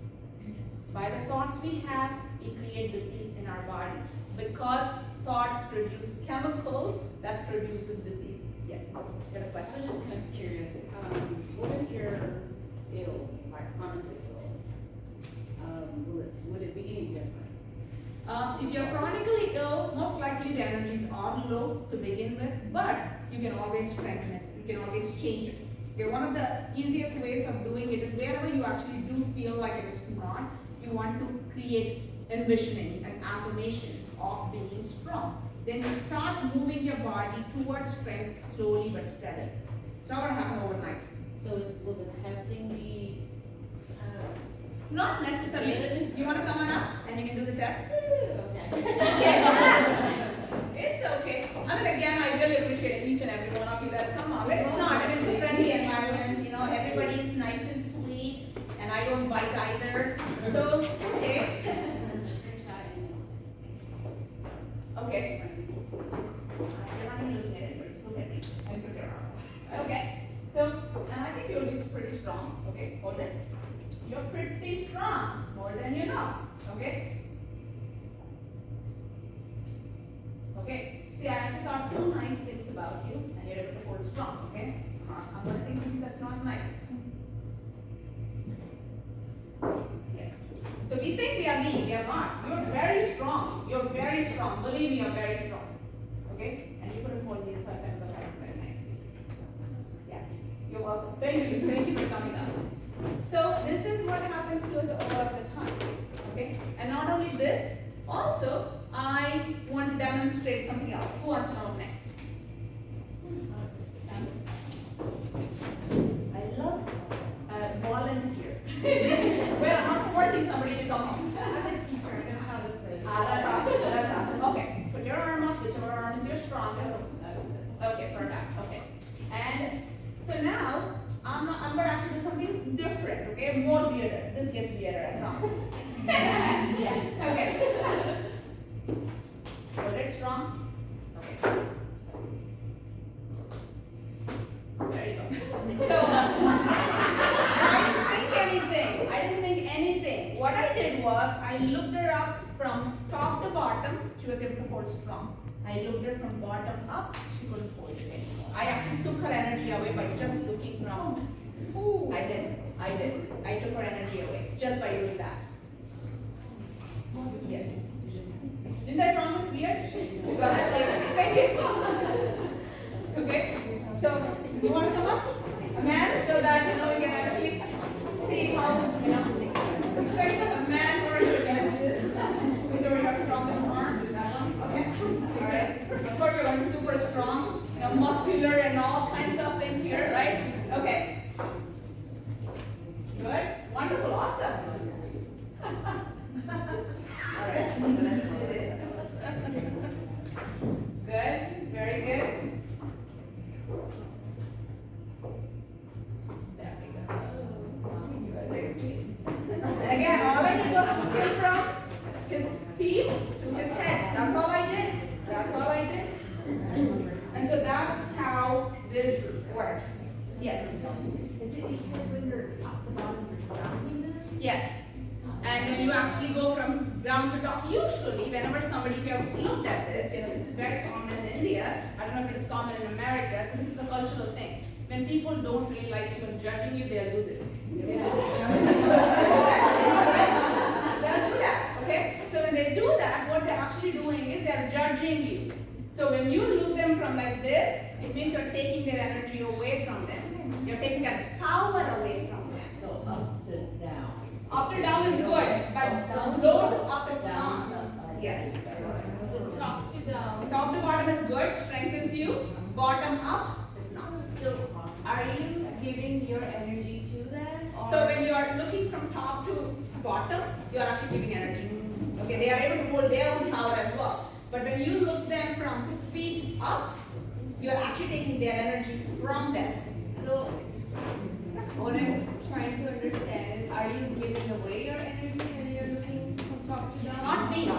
By the thoughts we have, we create disease in our body because thoughts produce chemicals that produces diseases. Yes, you have a I question? was just kind of curious, what if you're ill, like chronically ill? Would it be any different? If you're chronically ill, most likely the energies are low to begin with, but you can always strengthen it. You can always change it. Okay, one of the easiest ways of doing it is wherever you actually do feel like it is not, you want to create envisioning and affirmations of being strong. Then you start moving your body towards strength slowly but steadily. It's not going to happen overnight. So will the testing be, Not necessarily. You want to come on up and you can do the test? okay. It's okay. I mean, again, I really appreciate each and every one of you that come on. It's not, and it's a friendly environment, you know, everybody is nice and sweet, and I don't bite either, so it's okay. Okay. You're not even looking at anybody, just look at me and figure out. Okay, so, and I think you'll be pretty strong, okay, hold it. You're pretty strong, more than you know, okay? Okay, see, I actually thought two nice things about you, and you're able to hold strong, okay? I'm gonna think something that's not nice. Yes. So we think we are weak, we are not. You're very strong. You're very strong. Believe me, you're very strong. Okay? And you couldn't hold me if I felt the right very nicely. Yeah. You're welcome. Thank you. Thank you for coming up. So this is what happens to us all of the time. Okay? And not only this, also I want to demonstrate something else. Who wants to know next? I love volunteer. Well, I'm not forcing somebody to come up. Ethics teacher, I know how to say. That's awesome. That's awesome. Okay, put your arm up, whichever arm is your strongest. Okay, perfect. Okay, and so now I'm going to actually do something different. Okay, more weirder. This gets weirder, I promise. Yes. Okay. Hold it strong. Okay. There you go. So, I didn't think anything. What I did was, I looked her up from top to bottom. She was able to hold strong. I looked her from bottom up. She couldn't hold it anymore. I actually took her energy away by just looking from. I did. I took her energy away just by doing that. Yes. Didn't I promise weird? Go ahead. Thank you. Okay. So, you want to come up? A man, so that you can actually see how the strength of a man works against this. Whichever your strongest arm, is that one. Okay. All right. Of course, you're going to be super strong, muscular and all kinds of things here, right? Okay. Good. Wonderful. Awesome. All right. So let's do this. Good. Very good. There we go. And again, all I did was skip from his feet to his head. That's all I did. That's all I did. And so that's how this works. Yes. Is it because when you're top to bottom, you're grounding them? Yes. And when you actually go from ground to top, usually whenever somebody, if you have looked at this, this is very common in India. I don't know if it is common in America, so this is a cultural thing. When people don't really like you and judging you, they'll do this. They'll do that, okay? So when they do that, what they're actually doing is they're judging you. So when you look them from like this, it means you're taking their energy away from them. You're taking that power away from them. So up to down. Up to down is good, but low to up is not. Yes. So top to down. Top to bottom is good, strengthens you. Bottom up is not. So are you giving your energy to them? Or? So when you are looking from top to bottom, you are actually giving energy. Okay, they are able to hold their own power as well. But when you look them from feet up, you are actually taking their energy from them. So what I'm trying to understand is, are you giving away your energy when you're looking to talk to them? Not me,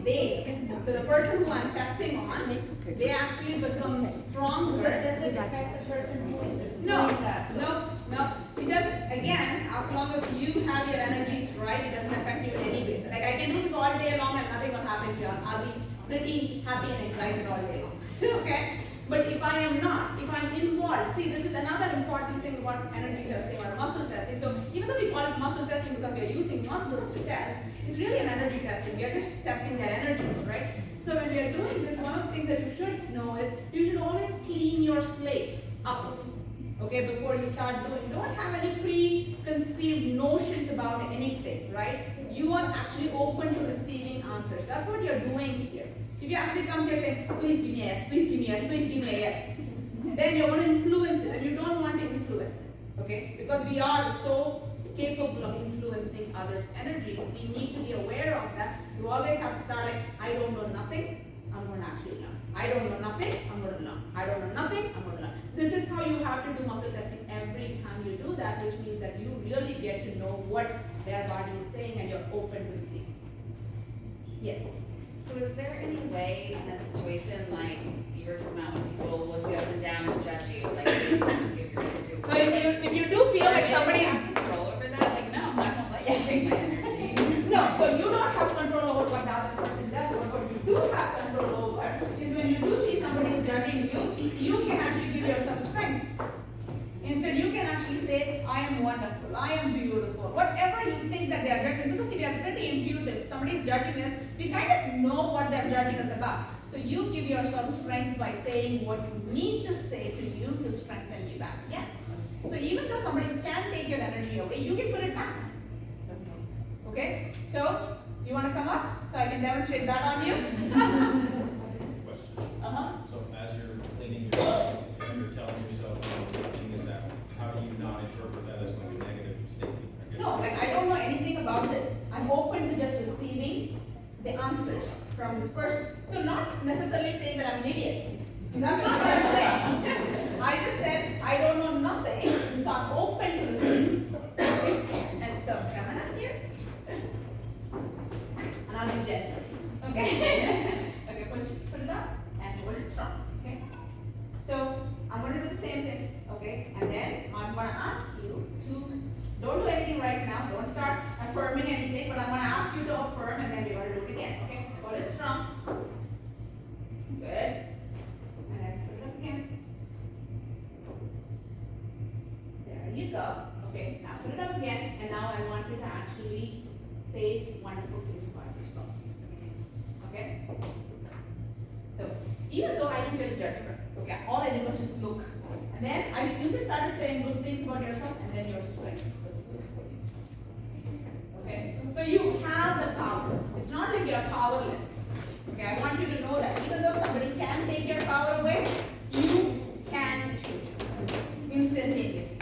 they, so the person who I'm testing on, they actually become stronger. But does it affect the person who is No, doing that? no, no, it doesn't, again, as long as you have your energies right, it doesn't affect you in any way. So like I can do this all day long and nothing will happen to you, I'll be pretty happy and excited all day long, okay? But if I am not, if I'm involved, see this is another important thing about energy testing or muscle testing. So even though we call it muscle testing because we are using muscles to test, it's really an energy testing, we are just testing their energies, right? So when we are doing this, one of the things that you should know is, you should always clean your slate up. Okay, before you start doing, don't have any preconceived notions about anything, right? You are actually open to receiving answers. That's what you're doing here. If you actually come here saying, please give me a yes, please give me a yes, please give me a yes, then you're going to influence it, and you don't want to influence it, okay? Because we are so capable of influencing others' energies, we need to be aware of that. You always have to start like, I don't know nothing, I'm going to actually learn. I don't know nothing, I'm going to learn. I don't know nothing, I'm going to learn. This is how you have to do muscle testing every time you do that, which means that you really get to know what their body is saying and you're open to see. Yes. So is there any way in a situation like you were talking about when people look you up and down and judge you, like give your energy? So if you do feel like somebody have control over that, like no, I'm not gonna let you take my energy. no, so you don't have control over what the other person does, but what you do have control over is when you do see somebody is judging you, you can actually give yourself strength. Instead, you can actually say, I am wonderful, I am beautiful, whatever you think that they are judging, because if we are pretty intuitive, if somebody is judging us, we kind of know what they are judging us about. So you give yourself strength by saying what you need to say to you to strengthen you back. Yeah. So even though somebody can take your energy away, you can put it back. Okay? So, you want to come up so I can demonstrate that on you? Question. Uh-huh. So as you're cleaning yourself and you're telling yourself everything is that, how do you not interpret that as like a negative statement? I guess. No, like I don't know anything about this. I'm open to just receiving the answers from this person. So not necessarily saying that I'm an idiot. That's not what I'm saying. I just said I don't know nothing, so I'm open to receive. Okay? And so come on up here. And I'll be gentle. Okay? Okay, put it up and hold it strong. Okay? So I'm going to do the same thing. Okay? And then I'm going to ask you to don't do anything right now. Don't start affirming anything, but I'm going to ask you to affirm and then we're going to do it again. Okay? Hold it strong. Good. And then put it up again. There you go. Okay, now put it up again, and now I want you to actually say wonderful things about yourself. Okay? So, even though I didn't really judge her, okay, all I did was just look. And then you just started saying good things about yourself, and then your strength was still putting strength. Okay? So you have the power. It's not like you're powerless. Okay, I want you to know that even though somebody can take your power away, you can change it instantaneously.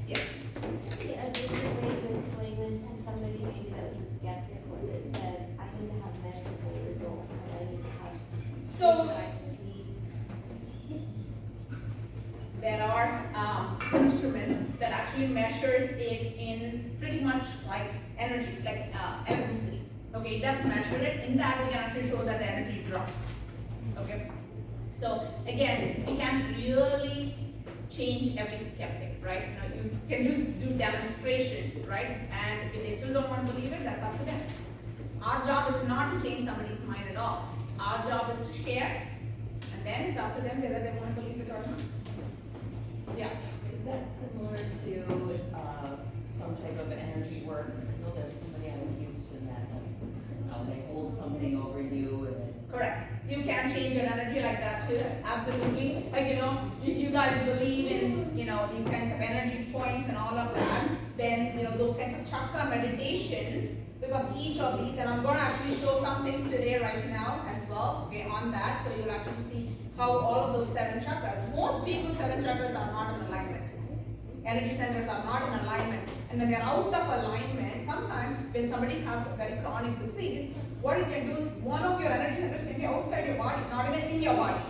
Yes. A different way to explain it to somebody maybe that was a skeptic or that said, I need to have measurable results, and I need to have So facts and see. there are instruments that actually measures it in pretty much like energy, like electricity. Okay, it does measure it. In that, we can actually show that the energy drops. Okay. So again, we can't really change every skeptic, right? Now you can just do demonstration, right? And if they still don't want to believe it, that's up to them. Our job is not to change somebody's mind at all. Our job is to share, and then it's up to them whether they want to believe it or not. Yeah. Is that similar to some type of energy work? I know there's somebody out of Houston that they hold something over you and then Correct. You can change your energy like that too. Absolutely. Like, if you guys believe in, these kinds of energy points and all of that, then, those kinds of chakra meditations, because each of these, and I'm going to actually show some things today right now as well, okay, on that, so you'll actually see how all of those 7 chakras, most people's 7 chakras are not in alignment. Energy centers are not in alignment. And when they're out of alignment, sometimes when somebody has a very chronic disease, what it can do is one of your energy centers can be outside your body, not even in your body.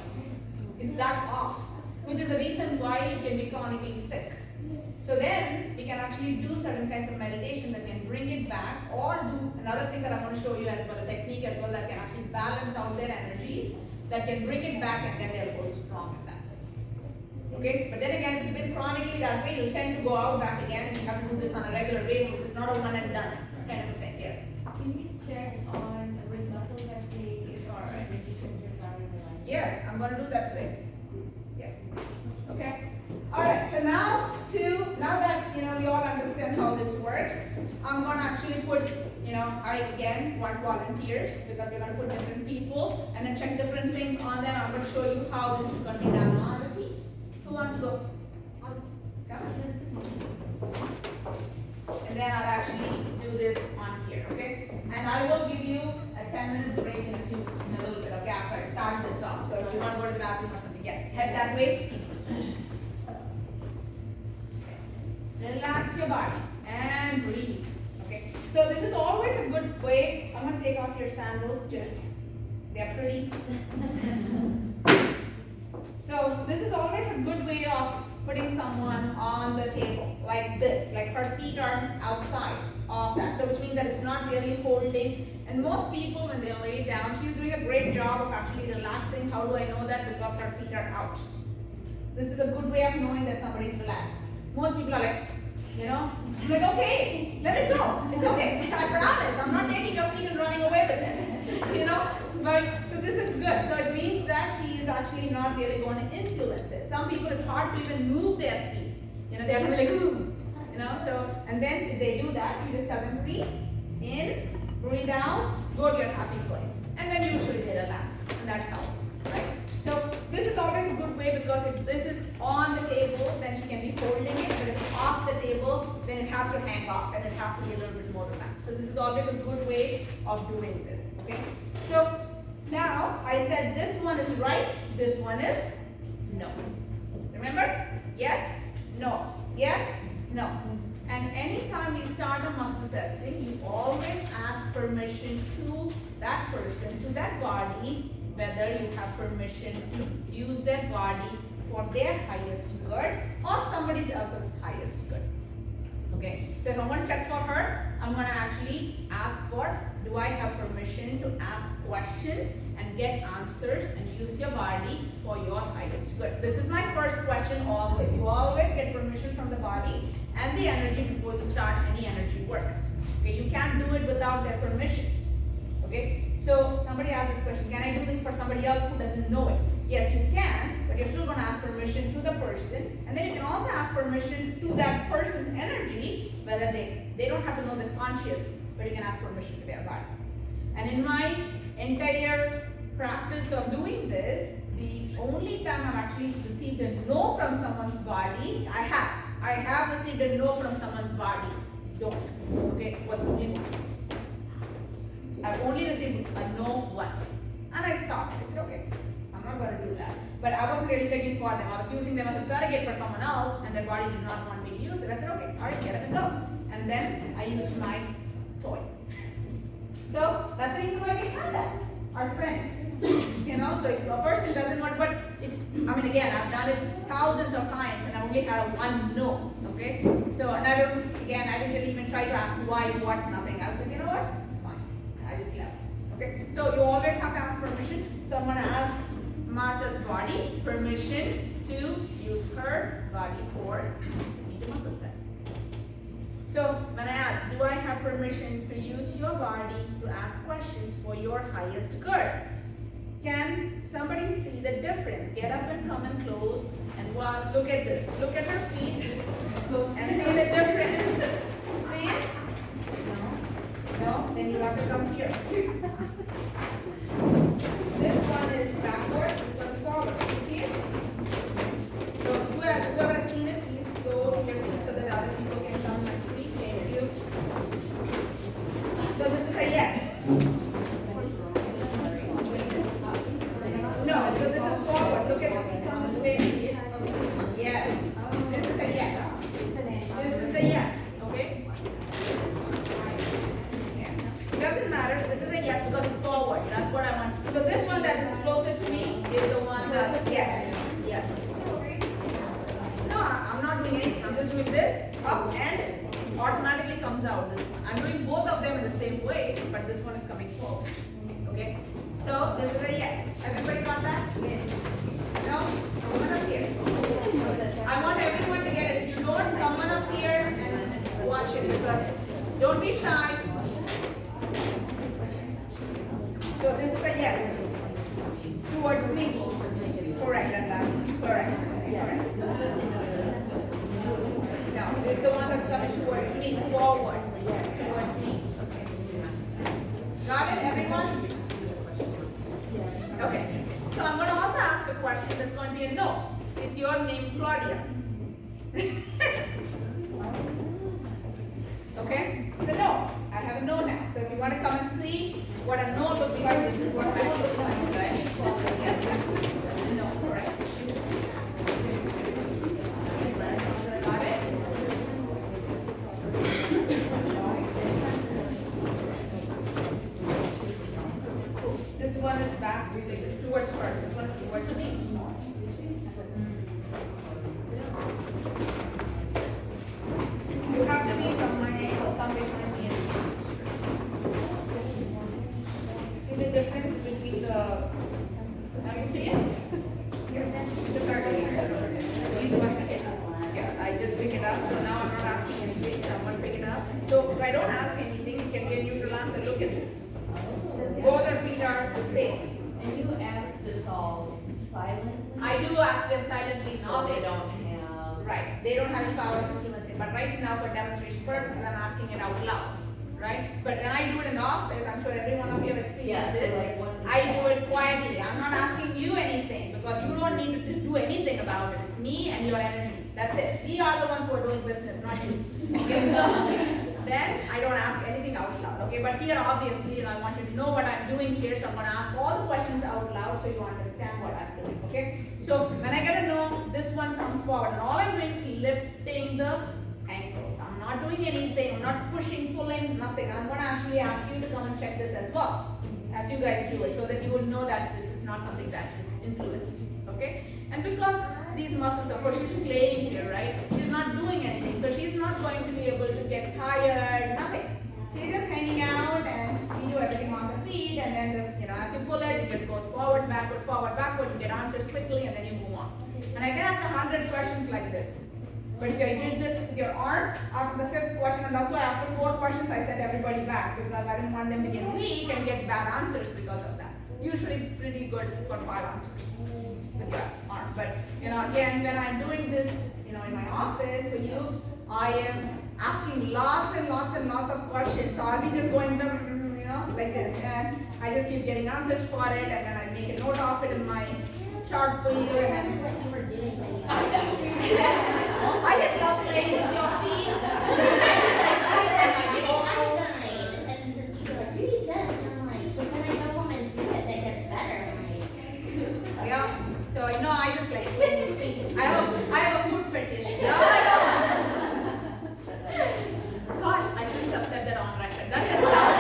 It's that off, which is the reason why you can be chronically sick. So then we can actually do certain kinds of meditations that can bring it back, or do another thing that I'm going to show you as well, a technique as well that can actually balance out their energies, that can bring it back and then they'll go strong in that. Okay, but then again, if it's been chronically that way, you'll tend to go out back again and you have to do this on a regular basis. It's not a one and done kind of a thing, yes. Can you check on with muscle testing if our energy centers are in alignment? Yes, I'm going to do that today. Yes. Okay. All right. So now that you all understand how this works, I'm going to actually put I again want volunteers because we're going to put different people and then check different things on them. I'm going to show you how this is going to be done on the feet. Who wants to go? Come on. And then I'll actually do this on here. Okay. And I will give you a 10-minute break in a little bit, okay, after I start this off. So if you want to go to the bathroom or something, yes, head that way. Relax your body and breathe. Okay. So this is always a good way. I'm going to take off your sandals, they're pretty. So this is always a good way of putting someone on the table, like this, like her feet are outside of that. So which means that it's not really holding. And most people, when they lay down, she's doing a great job of actually relaxing. How do I know that? Because her feet are out. This is a good way of knowing that somebody's relaxed. Most people are like, okay, let it go. It's okay. I promise. I'm not taking your feet and running away with it. But so this is good. So it means that she is actually not really going to influence it. Some people, it's hard to even move their feet. They're going to be like, ooh. So, and then if they do that, you just tell them breathe in, breathe out, go to your happy place. And then usually they relax, and that helps, right? So this is always a good way because if this is on the table, then she can be holding it. But if it's off the table, then it has to hang off and it has to be a little bit more relaxed. So this is always a good way of doing this, okay? So now I said this one is right, this one is no. Remember? Yes, no, yes, no. And anytime we start a muscle testing, you always ask permission to that person, to that body, whether you have permission to use their body for their highest good or somebody else's highest good. Okay, so if I want to check for her, I'm going to actually ask for, do I have permission to ask questions and get answers and use your body for your highest good? This is my first question always. You always get permission from the body and the energy before you start any energy work. Okay, you can't do it without their permission. Okay, so somebody asked this question, can I do this for somebody else who doesn't know it? Yes, you can, but you're still going to ask permission to the person, and then you can also ask permission to that person's energy, whether they don't have to know that consciously, but you can ask permission to their body. And in my entire practice of doing this, the only time I've actually received a no from someone's body, I have received a no from someone's body. Don't. Okay, was only once. I've only received a no once. And I stopped. I said, okay, I'm not going to do that. But I wasn't really checking for them. I was using them as a surrogate for someone else, and their body did not want me to use it. I said, okay, all right, get up and go. And then I used my toy. So that's the reason why we have that. Our friends. So if a person doesn't want, again, I've done it thousands of times and I only had one no, okay? So, and I didn't really even try to ask why, what, nothing. I was like, you know what, it's fine. I just left, okay? So you always have to ask permission. So I'm going to ask Martha's body permission to use her body for the muscle test. So when I ask, do I have permission to use your body to ask questions for your highest good? Can somebody see the difference? Get up and come and close and look at this. Look at her feet and see the difference. See it? No? No? Then you have to come here. This one is backwards, this one is forward. You see it? So whoever has seen it, please go to your seat so that other people can come and see. Thank you. So this is a yes. No, so this is forward. Look at the feet on this way. Yes. This is a yes. This is a yes. Okay? Yeah. It doesn't matter. This is a yes because it's forward. automatically comes out, this one. I'm doing both of them in the same way, but this one is coming forward. Okay? So this is a yes. Everybody got that? Yes. No? Come on up here. I want everyone to get it. If you don't, come on up here and watch it because don't be shy. So this is a yes. Towards me. Correct, and that. Correct. Correct. No, it's the one that's coming towards me, forward. Towards me. Got it, everyone? Okay. So I'm going to also ask a question that's going to be a no. Is your name Claudia? Okay? It's a no. I have a no now. So if you want to come and see what a no looks like, this is what I looks like, right? Yes. No, correct. Got it? This one is back towards her. This one is towards me. You have to be from my angle, come behind me. See the difference between the, now you see it? Here, the third yes, I just pick it up, so now I'm not asking anything, I'm going to pick it up. So if I don't ask anything, you can get neutral answer, look at this. Both our feet are the same. And you ask this all silently? I do ask them silently, So now they don't have. right, they don't have any power to influence it, but right now for demonstration purposes, I'm asking it out loud, right? But when I do it in the office, I'm sure every one of you have experienced Yes, this, like what- I do it quietly, I'm not asking you anything, because you don't need to do anything about it, it's me and your energy, that's it. We are the ones who are doing business, not you, okay, so, then I don't ask anything out loud, okay? But here, obviously, I want you to know what I'm doing here, so I'm gonna ask all the questions out loud so you understand what I'm doing, okay? So, when I get a no, this one comes forward, and all I'm doing is lifting the ankles. I'm not doing anything, I'm not pushing, pulling, nothing. I'm gonna actually ask you to come and check this as well, as you guys do it, so that you will know that this is not something that is influenced, okay? And because these muscles, of course, she's laying here, right? She's not doing anything, so she's not going to be able to get tired, nothing. She's just hanging out, and you do everything on the feet, and then, as you pull it, it just goes forward, backward, you get answers quickly, and then you move on. And I can ask 100 questions like this. But if I did this with your arm, after the 5th question, and that's why after 4 questions, I sent everybody back, because I didn't want them to get weak and get bad answers because of that. Usually pretty good for 5 answers with your arm. But, again, when I'm doing this, in my office for you, I am asking lots and lots and lots of questions. So I'll be just going, like this. And I just keep getting answers for it, and then I make a note of it in my chart for you. And What you were doing when you. I just love playing with your feet. And then she's like, you need this, and I'm like, but then I go home and do it, that gets better, I'm like. Yeah. So I just like playing with feet. I have a foot fetish. No. Gosh, I shouldn't have said that on record. That just sounds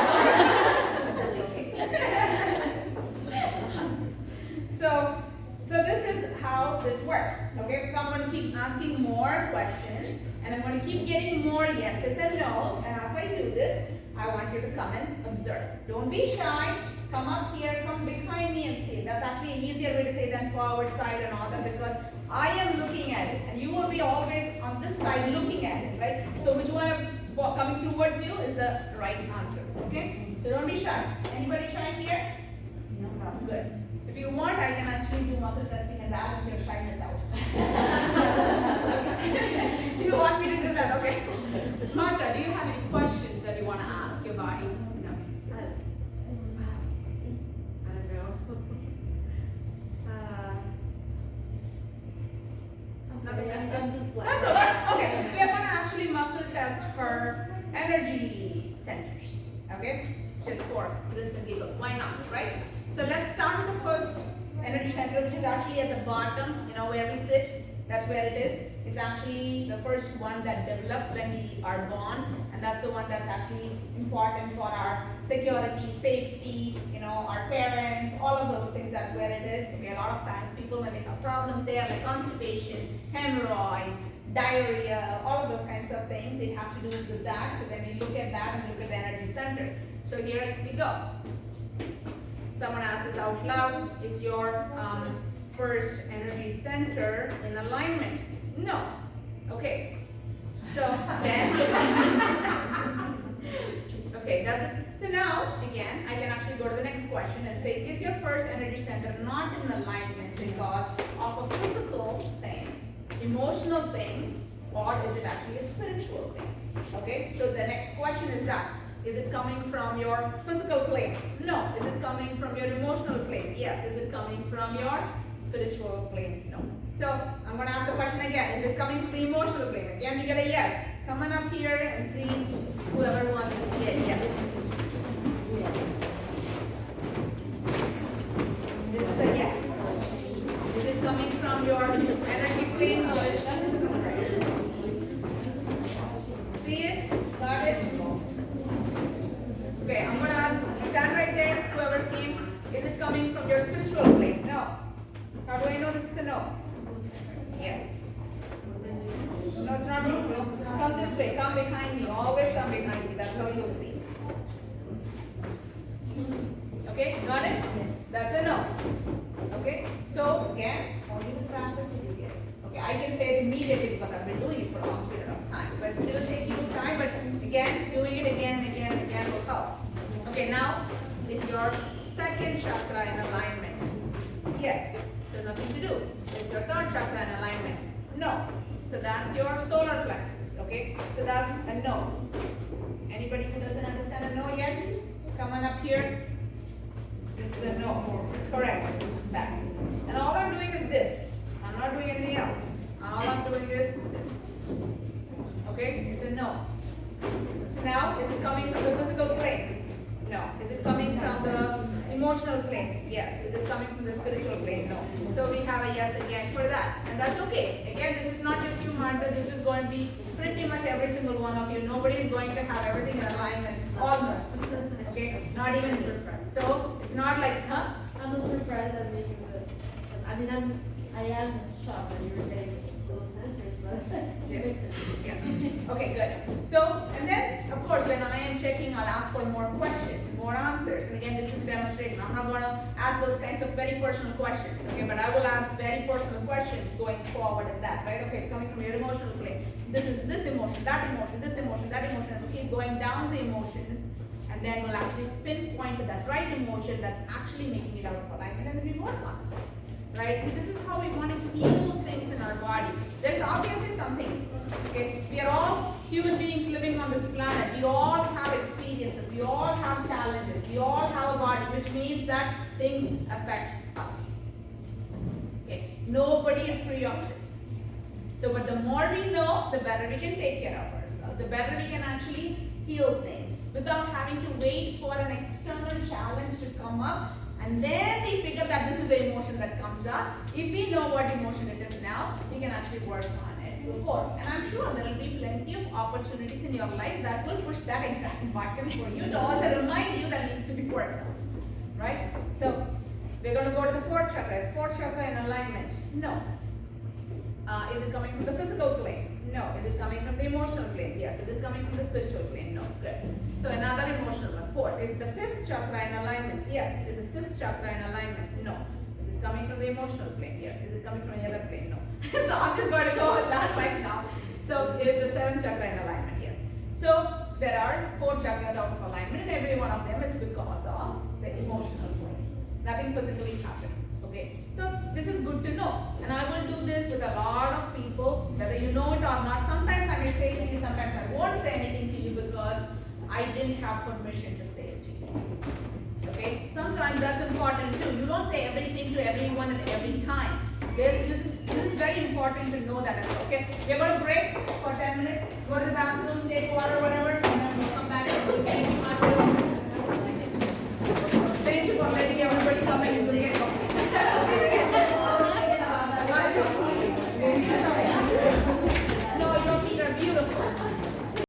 So this is how this works. Okay, so I'm going to keep asking more questions, and I'm going to keep getting more yeses and nos. And as I do this, I want you to come and observe. Don't be shy. Come up here, come behind me and see. That's actually an easier way to say than forward, side, and all that, because I am looking at it, and you will be always on this side looking at it, right? So which one is coming towards you is the right answer. Okay? So don't be shy. Anybody shy here? No. Good. If you want, I can actually do muscle testing and balance your shyness out. Do you want me to do that? Okay. Martha, do you have any questions that you want to ask your body? No. I don't know. Nothing. I'm just black. That's okay. Okay. We are going to actually muscle test for energy centers. Okay? Just for grins and giggles. Why not, right? So let's start with the first energy center, which is actually at the bottom, where we sit. That's where it is. It's actually the first one that develops when we are born, and that's the one that's actually important for our security, safety, our parents, all of those things. That's where it is. Okay, a lot of times people, when they have problems there, like constipation, hemorrhoids, diarrhea, all of those kinds of things. It has to do with that. So then we look at that and look at the energy center. So here we go. Someone asked this out loud. Is your first energy center in alignment? No. Okay. So then, okay, does it? So now, again, I can actually go to the next question and say, is your first energy center not in alignment because of a physical thing, emotional thing, or is it actually a spiritual thing? Okay, so the next question is that, is it coming from your physical plane? No. Is it coming from your emotional plane? Yes. Is it coming from your spiritual plane? No. So I'm going to ask the question again. Is it coming from the emotional plane? Again, you get a yes. Come on up here and see whoever wants to see it. Yes. This is a yes. Is it coming from your energy plane? See it? Got it? Okay, I'm going to ask, stand right there, whoever came. Is it coming from your spiritual plane? No. How do I know this is a no? Yes. No, it's not true. Come this way. Come behind me. Always come behind me. That's how you'll see. Okay, got it? Yes. That's a no. Okay, so again, only the practice will you get. Okay, I can say it immediately because I've been doing it for a long period of time. But it will take you time, but again, doing it again and again and again will help. Okay, now is your second chakra in alignment? Yes. So nothing to do. Is your third chakra in alignment? No. So that's your solar plexus. Okay? So that's a no. Anybody who doesn't understand a no yet? Come on up here. This is a no. Correct. Back. And all I'm doing is this. I'm not doing anything else. All I'm doing is this. Okay? It's a no. So now, is it coming from the physical plane? No. Is it coming from the emotional plane? Yes. Is it coming from the spiritual plane? No. So we have a yes again for that. And that's okay. Again, this is not just you, Martha. This is going to be pretty much every single one of you. Nobody is going to have everything in alignment. Almost. Okay? Not even surprised. So it's not like, huh? I'm not surprised I'm making the, I mean, I am shocked when you were saying those answers, but it makes sense. Yes. Okay, good. So, and then, of course, when I am checking, I'll ask for more questions, more answers. And again, this is demonstrating. I'm not going to ask those kinds of very personal questions, okay? But I will ask very personal questions going forward in that, right? Okay, it's coming from your emotional plane. This is this emotion, that emotion, this emotion, that emotion. And we'll keep going down the emotions. And then we'll actually pinpoint to that right emotion that's actually making it out of alignment, and then we work on it. Right? So this is how we want to heal things in our body. There's obviously something. Okay? We are all human beings living on this planet. We all have experiences. We all have challenges. We all have a body, which means that things affect us. Okay? Nobody is free of this. So, but the more we know, the better we can take care of ourselves. The better we can actually heal things without having to wait for an external challenge to come up. And then we figure that this is the emotion that comes up. If we know what emotion it is now, we can actually work on it before. And I'm sure there will be plenty of opportunities in your life that will push that exact button for you to also remind you that needs to be worked on. Right? So, we're going to go to the fourth chakra. Is fourth chakra in alignment? No. Is it coming from the physical plane? No. Is it coming from the emotional plane? Yes. Is it coming from the spiritual plane? No. Good. So another emotional one. Fourth. Is the fifth chakra in alignment? Yes. Is the sixth chakra in alignment? No. Is it coming from the emotional plane? Yes. Is it coming from the other plane? No. So I'm just going to go with that right now. So is the seventh chakra in alignment? Yes. So there are 4 chakras out of alignment, and every one of them is because of the emotional plane. Nothing physically happened. Okay, so this is good to know, and I will do this with a lot of people, whether you know it or not. Sometimes I may say it to you, sometimes I won't say anything to you because I didn't have permission to say it to you. Okay, sometimes that's important too. You don't say everything to everyone at every time. This is very important to know that as well. Okay, we're going to break for 10 minutes, go to the bathroom, take water,